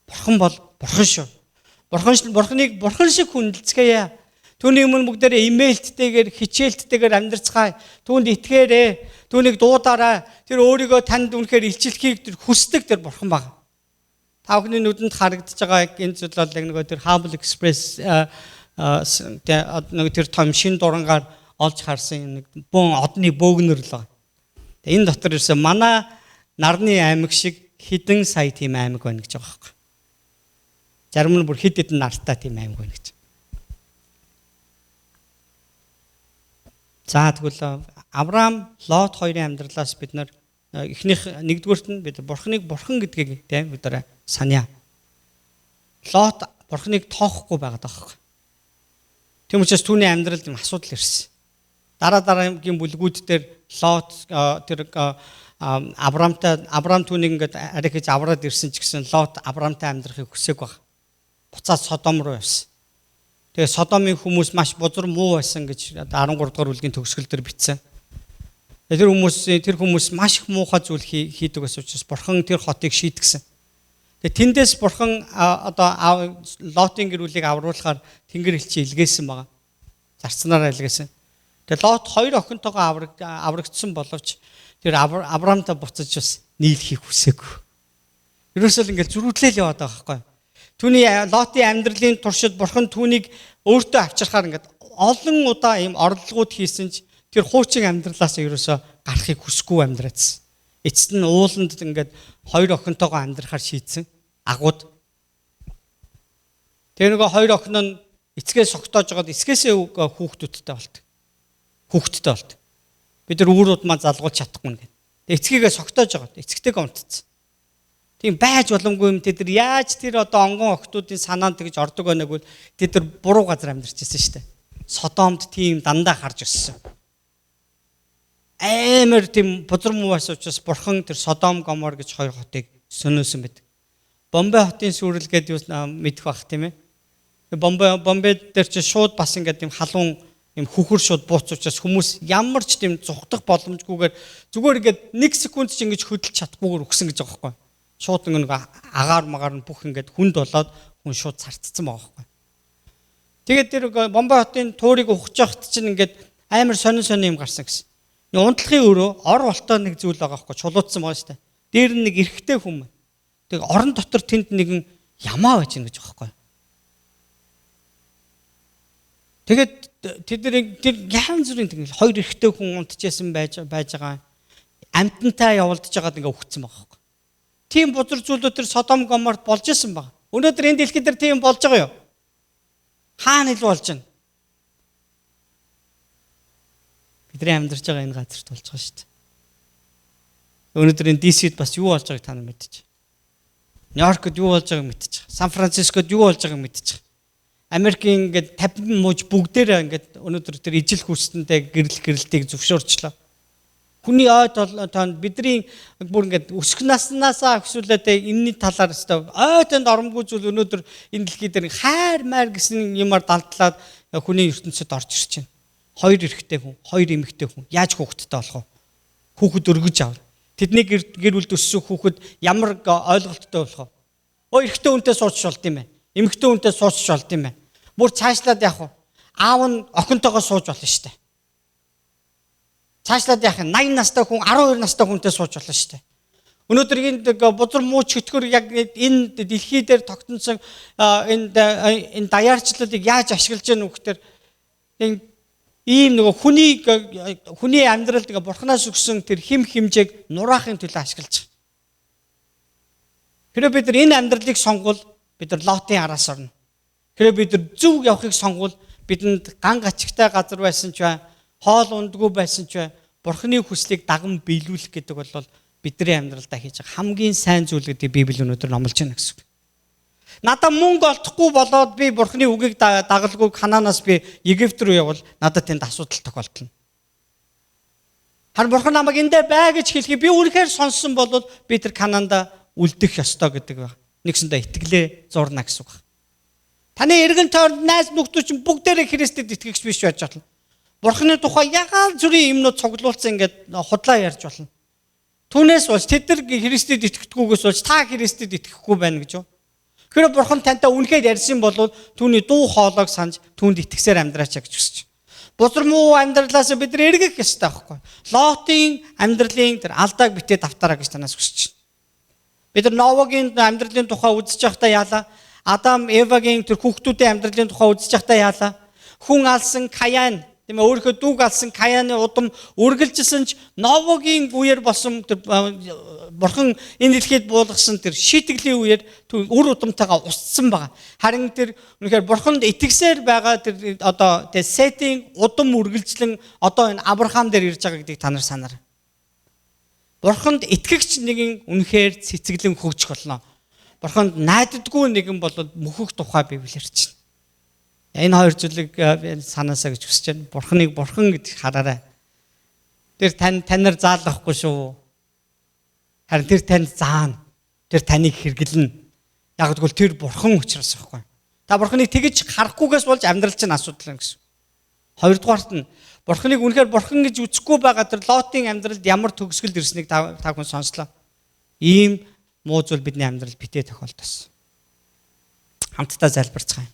Бурхан бол бурхан шүү. Бурханыг бурхан шиг хүндэлцгээе. Түүний өмнө бүгдээрээ имэйлттэйгээр хичээлттэйгээр амьдрцгаая. Түүнд итгээрэй. Түүнийг дуудаарай. Тэр өөрийгөө танд үнэхээр илчлэхийг тэр хүсдэг тэр бурхан баг. Та бүхний нүдэнд харагдаж байгаа энэ зүйл бол яг нөгөө тэр Hubble Express тэр том шин дурангаар олж харсан нэг бөөн одны бөөгнөр л байгаа. Энэ дотор ирсэн манай нарны аймаг шиг хідэн сая тийм аймаг байна гэж байгаа байхгүй. Зарим нь бүр хэд хэдэн нартай тийм аймаг байна гэж. За тэгвэл Авраам, Лот хоёрын амьдралаас бид нар эхнийх нэгдүгüрт нь бид бурханыг бурхан гэдгийг тийм бид нар санья. Лот бурханыг тоохгүй байгаад байгаа байхгүй. Тийм учраас түүний амьдралд юм асуудал ирсэн. Дараагийн бүлгүүд дээр Лот тэр Авраам түүнийг ингээд арай хийж авраад ирсэн ч гэсэн Лот Авраамтай амьдрахыг хүсээг баг. Буцаад Содом руу явсан. Тэгээ Содомын хүмүүс маш бузар муу байсан гэж 13 дугаар бүлгийн төгсгөл дээр бичсэн. Тэр хүмүүс маш их муухай зүйл хийдэг байсан учраас бурхан тэр хотыг шийтгсэн. Тэгээ тэндээс бурхан одоо Лотын гэр бүлийг авруулахаар тэнгэр элчи илгээсэн байгаа. Зарцнаараа илгээсэн. Тэгээ Лот хоёр охинтойгоо аврагдсан боловч тэр Авраамтай буцаж бас нийлхийг хүсээгүй. Ерөөсөө ингээл зөрүүдлээл яваад байгаа байхгүй. Түүний Лотын амьдралын туршид бурхан түүнийг өөртөө авчрахаар ингээд олон удаа ийм орлогууд хийсэн ч тэр хуучин амьдралаас ерөөсөө гарахыг хүсэхгүй амьдраадсэн. Эцэст нь ууланд ингээд хоёр охинтойгоо амьдрахаар шийдсэн. Агууд. Тэр нөгөө хоёр охин нь эцгээс согтоож байгаад эцгээсээ хүүхдүүдтэй болдог. Хүүхдтэй болдог. Бид нар үүрүүд маань залгуулж чадахгүй нэгэд. Тэгээ эцгийгээ согтоож байгаад эцэгтэйгээ унтцсан. Тийм байж боломгүй юм тэд нар яаж тэр одоо онгон охтуудын санаанд тэгж ордог байнаг бол тэд нар буруу газар амьдарч байсан шүү дээ. Содомд тийм дандаа харж өссөн. Амар тийм бузар муу байсан учраас бурхан тэр Содом Гомор гэж хоёр хотыг сөнөөсөн байдаг. Бомбей хотын сүрэлгээд юу мэдэх бах тийм ээ. Бомбей дээр чи шууд бас ингээд тийм халуун юм хүхэр шууд бууцуучаас хүмүүс ямар ч тийм зүхтах боломжгүйгээр зүгээр ингээд 1 секунд ч ингэж хөдөлж чадахгүйгээр өгсөн гэж байгаа байхгүй. Шууд нэг агаар магаар нь бүх ингээд хүнд болоод хүн шууд царцсан байгаа байхгүй. Тэгээд тэр Бомбей хотын туурыг ухаж явахт чинь ингээд амар сонин юм гарсан гэсэн. Нэг унтлахын өрөө ор болтоо нэг зүйл байгаа байхгүй чулуудсан байгаа шүү дээ. Дээр нь нэг эрэгтэй хүн. Тэгээд орон дотор тэнд нэгэн ямаа байж гэнэ гэж байгаа байхгүй. Тэгээд тэр яан зүрийн тэг хоёр эрэгтэй хүн унтчихсан байж байгаа. Амтантай явуулдаж байгаад ингээ өгцсөн байгаа байхгүй. Тийм бузар зүйлүүд төр Содом Гоморт болж исэн баг. Өнөөдөр энэ дэлхийд дээр тийм болж байгаа юу? Хаана илүү болж байна? Бидний амьдарч байгаа энэ газарт болж байгаа шүү дээ. Өнөөдөр энэ DC-д бас юу болж байгааг та нар мэдчих. Нью-Йоркд юу болж байгааг мэдчих. Сан Францискод юу болж байгааг мэдчих. Америкийн ингээд 50 мууж бүгдээрээ ингээд өнөөдөр тэр ижил хүснэндээ гэрэлтийг зөвшөөрчлөө. Хүний ой тоонд бидний бүр ингээд өсөх наснаасаа өсвөлээд энэний талаар өстой ой тоонд оромгүй зүйл өнөөдөр энэ дэлхий дээр хайр майр гэсэн юмар далдлаад хүний ертөнцид орж ирж байна. 2 эрэгтэй хүн, 2 эмэгтэй хүн яаж хүүхэдтэй болох вэ? Хүүхэд өргөж авна. Тэдний гэр бүлд өссөн хүүхэд ямар ойлголттой болох вэ? Эрэгтэй хүнтэй суучих болт юм байна. Эмэгтэй хүнтэй суучих болт юм байна. Бүр цаашлаад явах уу? Аав нь охинтойгоо сууж болно шүү дээ. Цаашлаад яах юм 80 настай хүн 12 настай хүнтэй сууж болно шүү дээ. Өнөөдөр энэ бузар мууч хөтгөр яг энэ дэлхий дээр тогтносон энэ даяарчлалыг яаж ашиглаж яах вэ гэхээр ийм нөгөө хүний амьдралд бурхнаас өгсөн тэр хим хэмжээг нураахын төлөө ашиглаж байгаа. Хэрэв бид энэ амьдралыг сонгол бид Лотын араас орно. Хэрэв бид зөв явахыг сонгол бидэнд ган гачигтай газар байсан ч бай хоол ундгүй байсан ч Бурхны хүслийг даган биелүүлэх гэдэг бол бидний амьдралдаа хийж байгаа хамгийн сайн зүйл гэдэг Библи өнөөдөр номлож байна гэсэн үг. Надад мөнгө олдохгүй болоод би Бурхны үгийг дагалгүй Хананаас би Египт рүү явбал надад тэнд асуудал тохиолдно. Харин Бурхан намайг энэ дээр бай гэж хэлхий би үнэхээр сонссон бол би тэр Канаанда үлдэх ёстой гэдэг байна. Нэгсэндээ итгэлээ зурна гэсэн үг. Таны эргэн тойронд найз нөхдөд чинь бүгдээрээ Христэд итгэгч биш байж болно. Бурхны тухай ягаал зүрийн юмнууд цуглуулсан ингээд худлаа ярьж болно. Түүнээс болж тэд нар Христэд итгэдэггүйгээс болж та Христэд итгэхгүй байна гэж юу? Хэрэв Бурхан тантай үнэхээр ярьсан бол түүний дуу хоолойг санаж түүнд итгэсээр амьдраач гэж хүсэж. Бузар муу амьдралаас бид нар эргэх ёстой байхгүй. Лотын амьдралын тэр алдааг битээ давтараа гэж танаас хүсэж байна. Бид нар Новогийн амьдралын тухай үзэж байхдаа яалаа. Адам, Евагийн тэр хүүхдүүдийн амьдралын тухай үзэж байхдаа яалаа. Хүн алсан Каян тийм ээ өөрийнхөө дүүг алсан Каяны удам үргэлжилсэн ч Новогийн үеэр болсон тэр Бурхан энэ дэлхийд буулгасан тэр шийтглийн үеэр үр удамтайгаа устсан байгаа. Харин тэр үнэхээр Бурханд итгэсээр байгаа тэр одоо тэр сетийн удам үргэлжлэн одоо энэ Авраам дээр ирж байгаа гэдгийг та нар санаарай. Бурханд итгэгч нэгэн үнэхээр цэцэглэн хөгжих болно. Бурханд найддаггүй нэгэн бол мөхөх тухай Библиэр чинь. Энэ хоёр зүйлийг санаасаа гэж хүсэж байна. Бурханыг Бурхан гэж хараарай. Тэр танаар заалахгүй шүү. Харин тэр танд заана. Тэр таныг хэрэглэнэ. Яг гэвэл тэр Бурхан учраас байхгүй. Та Бурханыг тэгж харахгүйгээс болж амьдрал чинь асуудал гэсэн. Хоёрдугаарт нь Бурханыг үнэхээр Бурхан гэж үзэхгүй байгаа тэр Лотын амьдралд ямар төгсгөл ирснийг та хүн сонслоо. Ийм муу зүйл бидний амьдралд битээ тохиолдсон. Хамтдаа залбирцгаая.